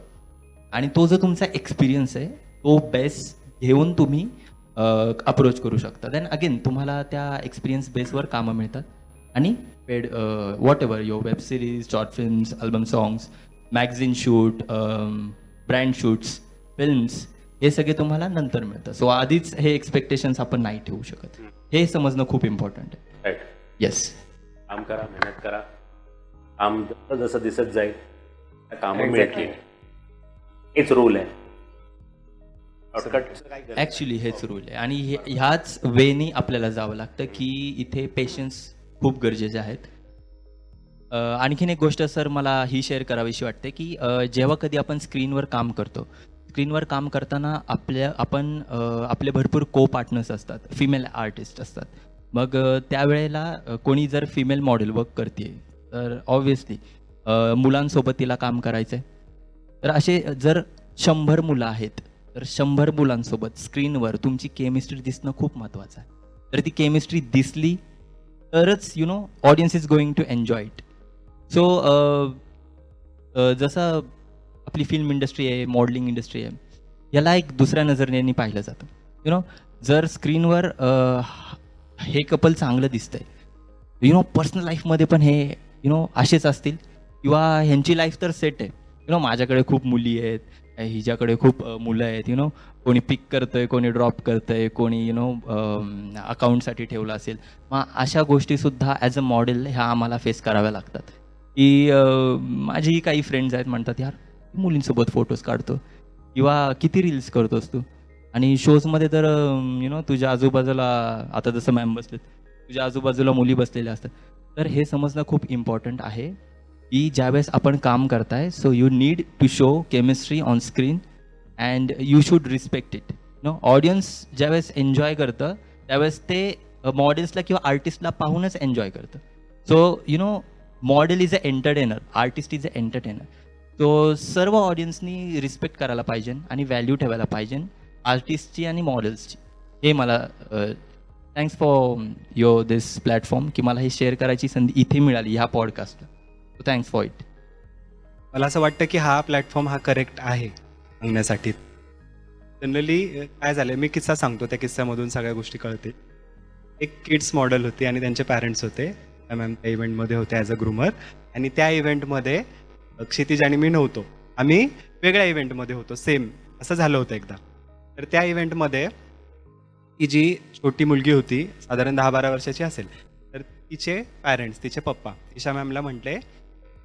आणि तो जो तुमचा एक्सपिरियन्स आहे तो बेस घेऊन तुम्ही अप्रोच करू शकता. देन अगेन तुम्हाला त्या एक्सपिरियन्स बेसवर कामं मिळतात आणि paid what ever your web series, short films, album songs, magazine shoot, brand shoots, films, हे सगळे तुम्हाला नंतर मिळतं. सो आधीच हे एक्सपेक्टेशन्स आपण नाही ठेवू शकत. हे समजणं खूप इम्पॉर्टंट आहे. राईट. येस. काम करा, मेहनत करा, काम जसं दिसत जाईल त्या कामं मिळतील. हेच रूल आहे. ॲक्च्युली हेच रूल आहे आणि ह्याच वेनी आपल्याला जावं लागतं की इथे पेशन्स खूप गरजेचे आहेत. आणखीन एक गोष्ट सर मला ही शेअर करावीशी वाटते की जेव्हा कधी आपण स्क्रीनवर काम करतो, स्क्रीनवर काम करताना आपले भरपूर को पार्टनर्स असतात, फिमेल आर्टिस्ट असतात. मग त्यावेळेला कोणी जर फिमेल मॉडेल वर्क करते तर ऑब्वियसली मुलांसोबत तिला काम करायचं आहे. तर असे जर 100 मुलं आहेत तर 100 मुलांसोबत स्क्रीनवर तुमची केमिस्ट्री दिसणं खूप महत्त्वाचं आहे. तर ती केमिस्ट्री दिसली तरच audience is going to enjoy it. So जसं आपली फिल्म इंडस्ट्री आहे, मॉडेलिंग इंडस्ट्री आहे, याला एक दुसऱ्या नजरेने पाहिलं जातं. जर स्क्रीनवर हे कपल चांगलं दिसतंय, पर्सनल लाईफमध्ये पण हे असेच असतील किंवा ह्यांची लाईफ तर सेट आहे. माझ्याकडे खूप मुली आहेत, हिच्याकडे खूप मुलं आहेत, कोणी पिक करतंय, कोणी ड्रॉप करतंय, कोणी अकाउंटसाठी ठेवलं असेल. मग अशा गोष्टीसुद्धा ॲज अ मॉडेल ह्या आम्हाला फेस कराव्या लागतात. की माझीही काही फ्रेंड्स आहेत, म्हणतात यार मुलींसोबत फोटोज काढतो किंवा किती रील्स करतोस तू, आणि शोजमध्ये तर तुझ्या आजूबाजूला, आता जसं मॅम बसलेत, तुझ्या आजूबाजूला मुली बसलेल्या असतात. तर हे समजणं खूप इम्पॉर्टंट आहे की ज्यावेळेस आपण काम करताय, so you need to show chemistry on screen and you should respect it. Audience ज्यावेळेस एन्जॉय करतं त्यावेळेस ते मॉडेल्सला किंवा आर्टिस्टला पाहूनच एन्जॉय करतं. So model is a entertainer, artist is a entertainer. तो सर्व ऑडियन्सनी रिस्पेक्ट करायला पाहिजे आणि व्हॅल्यू ठेवायला पाहिजे आर्टिस्टची आणि मॉडेल्सची. हे मला thanks for your this platform की मला हे शेअर करायची संधी इथे मिळाली ह्या पॉडकास्टला. Thanks for it. मला असं वाटतं की हा प्लॅटफॉर्म हा करेक्ट आहे सांगण्यासाठी. जनरली काय झालं, मी किस्सा सांगतो, त्या किस्स्यामधून सगळ्या गोष्टी कळते. एक किड्स मॉडेल होती आणि त्यांचे पॅरेंट्स होते. मॅम त्या इव्हेंटमध्ये होते ॲज अ ग्रूमर, आणि त्या इव्हेंटमध्ये क्षितिज आणि मी नव्हतो, आम्ही वेगळ्या इव्हेंटमध्ये होतो. सेम असं झालं होतं एकदा. तर त्या इव्हेंटमध्ये ती जी छोटी मुलगी होती, साधारण 10-12 वर्षाची असेल, तर तिचे पॅरेंट्स, तिचे पप्पा ईशा मॅमला म्हटले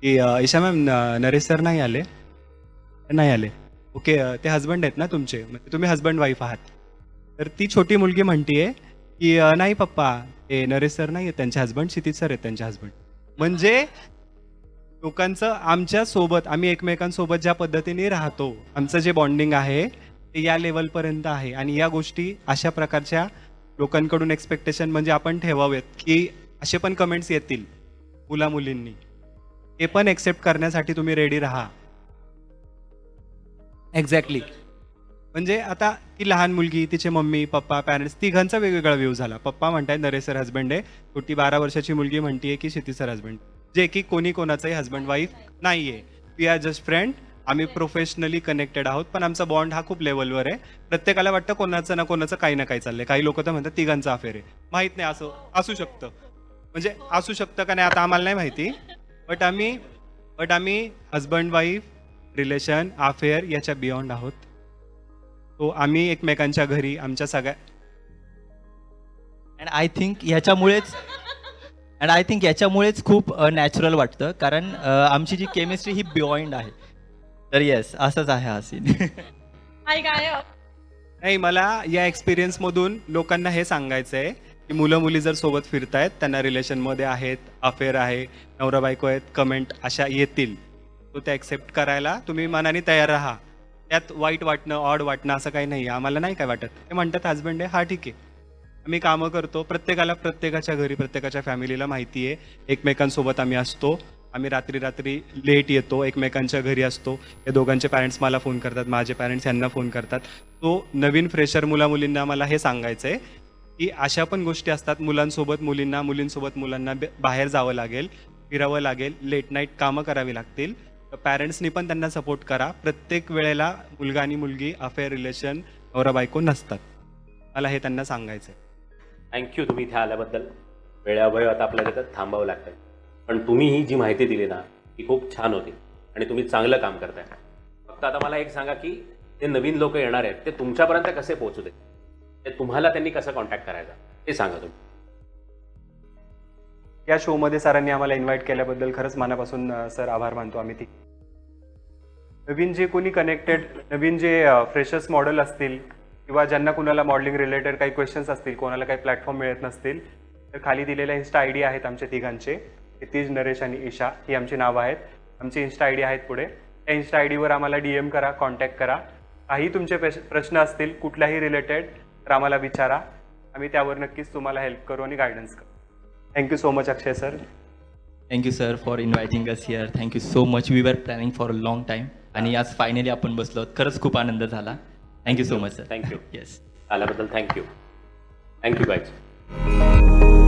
की ईशा मॅम नरेश सर नाही आले. ओके, ते हजबंड आहेत ना तुमचे, म्हणजे तुम्ही हजबंड वाईफ आहात. तर ती छोटी मुलगी म्हणतीये की नाही पप्पा, ते नरेश सर नाही आहेत त्यांचे हजबंड, क्षितिज सर आहेत त्यांचे हजबंड. म्हणजे लोकांचं आमच्या सोबत आम्ही एकमेकांसोबत ज्या पद्धतीने राहतो, आमचं जे बॉन्डिंग आहे ते या लेवलपर्यंत आहे. आणि या गोष्टी अशा प्रकारच्या लोकांकडून एक्सपेक्टेशन म्हणजे आपण ठेवावेत की असे पण कमेंट्स येतील मुला मुलींनी, ते पण एक्सेप्ट करण्यासाठी तुम्ही रेडी राहा. एक्झॅक्टली. म्हणजे आता ती लहान मुलगी, तिचे मम्मी पप्पा पॅरेंट्स तिघांचा वेगवेगळा व्ह्यू झाला. पप्पा म्हणतायत नरेश सर हजबंड आहे, छोटी 12 वर्षाची मुलगी म्हणतीये की क्षिती सर हजबंड, जे की कोणी कोणाचाही हजबंड वाईफ नाहीये. We are just friend. आम्ही प्रोफेशनली कनेक्टेड आहोत, पण आमचा बॉन्ड हा खूप लेवलवर आहे. प्रत्येकाला वाटतं कोणाचं ना कोणाचं काही ना काही चाललंय. काही लोक तर म्हणतात तिघांचा अफेअर आहे. माहित नाही, असं असू शकतं, म्हणजे असू शकतं का नाही आता आम्हाला नाही माहिती. बट आम्ही हजबंड वाईफ रिलेशन अफेअर याच्या बियॉन्ड आहोत. तो आम्ही एकमेकांच्या घरी आमच्या सगळ्या अँड आय थिंक याच्यामुळेच खूप नॅचरल वाटतं, कारण आमची जी केमिस्ट्री ही बियॉन्ड आहे. तर येस, असंच आहे हा सीन. नाही, मला या एक्सपिरियन्समधून लोकांना हे सांगायचं आहे की मुलं मुली जर सोबत फिरतायत, त्यांना रिलेशनमध्ये आहेत, अफेअर आहे, नवरा बायको आहेत, कमेंट अशा येतील, तो त्या एक्सेप्ट करायला तुम्ही मनाने तयार राहा. त्यात वाईट वाटणं, ऑड वाटणं असं काही नाही. आम्हाला नाही काय वाटत. ते म्हणतात हजबंड आहे, हा ठीक आहे. आम्ही कामं करतो, प्रत्येकाला प्रत्येकाच्या घरी प्रत्येकाच्या फॅमिलीला माहिती आहे, एकमेकांसोबत आम्ही असतो. आम्ही रात्री लेट येतो, एकमेकांच्या घरी असतो. या दोघांचे पॅरेंट्स मला फोन करतात, माझे पॅरेंट्स यांना फोन करतात. तो नवीन फ्रेशर मुला मुलींना मला हे सांगायचं आहे की अशा पण गोष्टी असतात. मुलांसोबत मुलींना, मुलींसोबत मुलांना बाहेर जावं लागेल, फिरावं लागेल, लेट नाईट कामं करावी लागतील. पॅरेंट्सनी पण त्यांना सपोर्ट करा. प्रत्येक वेळेला मुलगा आणि मुलगी अफेअर रिलेशन नवरा बायको नसतात. मला हे त्यांना सांगायचं आहे. थँक्यू तुम्ही इथे आल्याबद्दल. वेळाअभावी आता आपल्याला तिथं थांबावं लागतं, पण तुम्ही ही जी माहिती दिली ना ती खूप छान होती आणि तुम्ही चांगलं काम करताय. फक्त आता मला एक सांगा की ते नवीन लोक येणार आहेत ते तुमच्यापर्यंत कसे पोहोचू दे, ते तुम्हाला त्यांनी कसं कॉन्टॅक्ट करायचा ते सांगा तुम्ही. या शोमध्ये सरांनी आम्हाला इन्व्हाइट केल्याबद्दल खरंच मनापासून सर आभार मानतो आम्ही. ती नवीन जे कोणी कनेक्टेड, नवीन जे फ्रेशर्स मॉडेल असतील किंवा ज्यांना कुणाला मॉडेलिंग रिलेटेड काही क्वेश्चन्स असतील, कोणाला काही प्लॅटफॉर्म मिळत नसतील, तर खाली दिलेल्या इन्स्टा आय डी आहेत आमचे तिघांचे, क्षितिज, नरेश आणि ईशा, ही आमची नावं आहेत. आमची इन्स्टा आय डी आहेत पुढे. त्या इन्स्टा आय डीवर आम्हाला DM करा, कॉन्टॅक्ट करा. काही तुमचे प्रश्न असतील कुठल्याही रिलेटेड तर आम्हाला विचारा. आम्ही त्यावर नक्कीच तुम्हाला हेल्प करू आणि गायडन्स करू. Thank you so much Akshay sir. Thank you sir for inviting us here. Thank you so much. We were planning for a long time आणि आज फायनली आपण बसलो. खरंच खूप आनंद झाला. Thank you so much sir. Thank you. Yes. आल्याबद्दल थँक्यू. Thank you guys.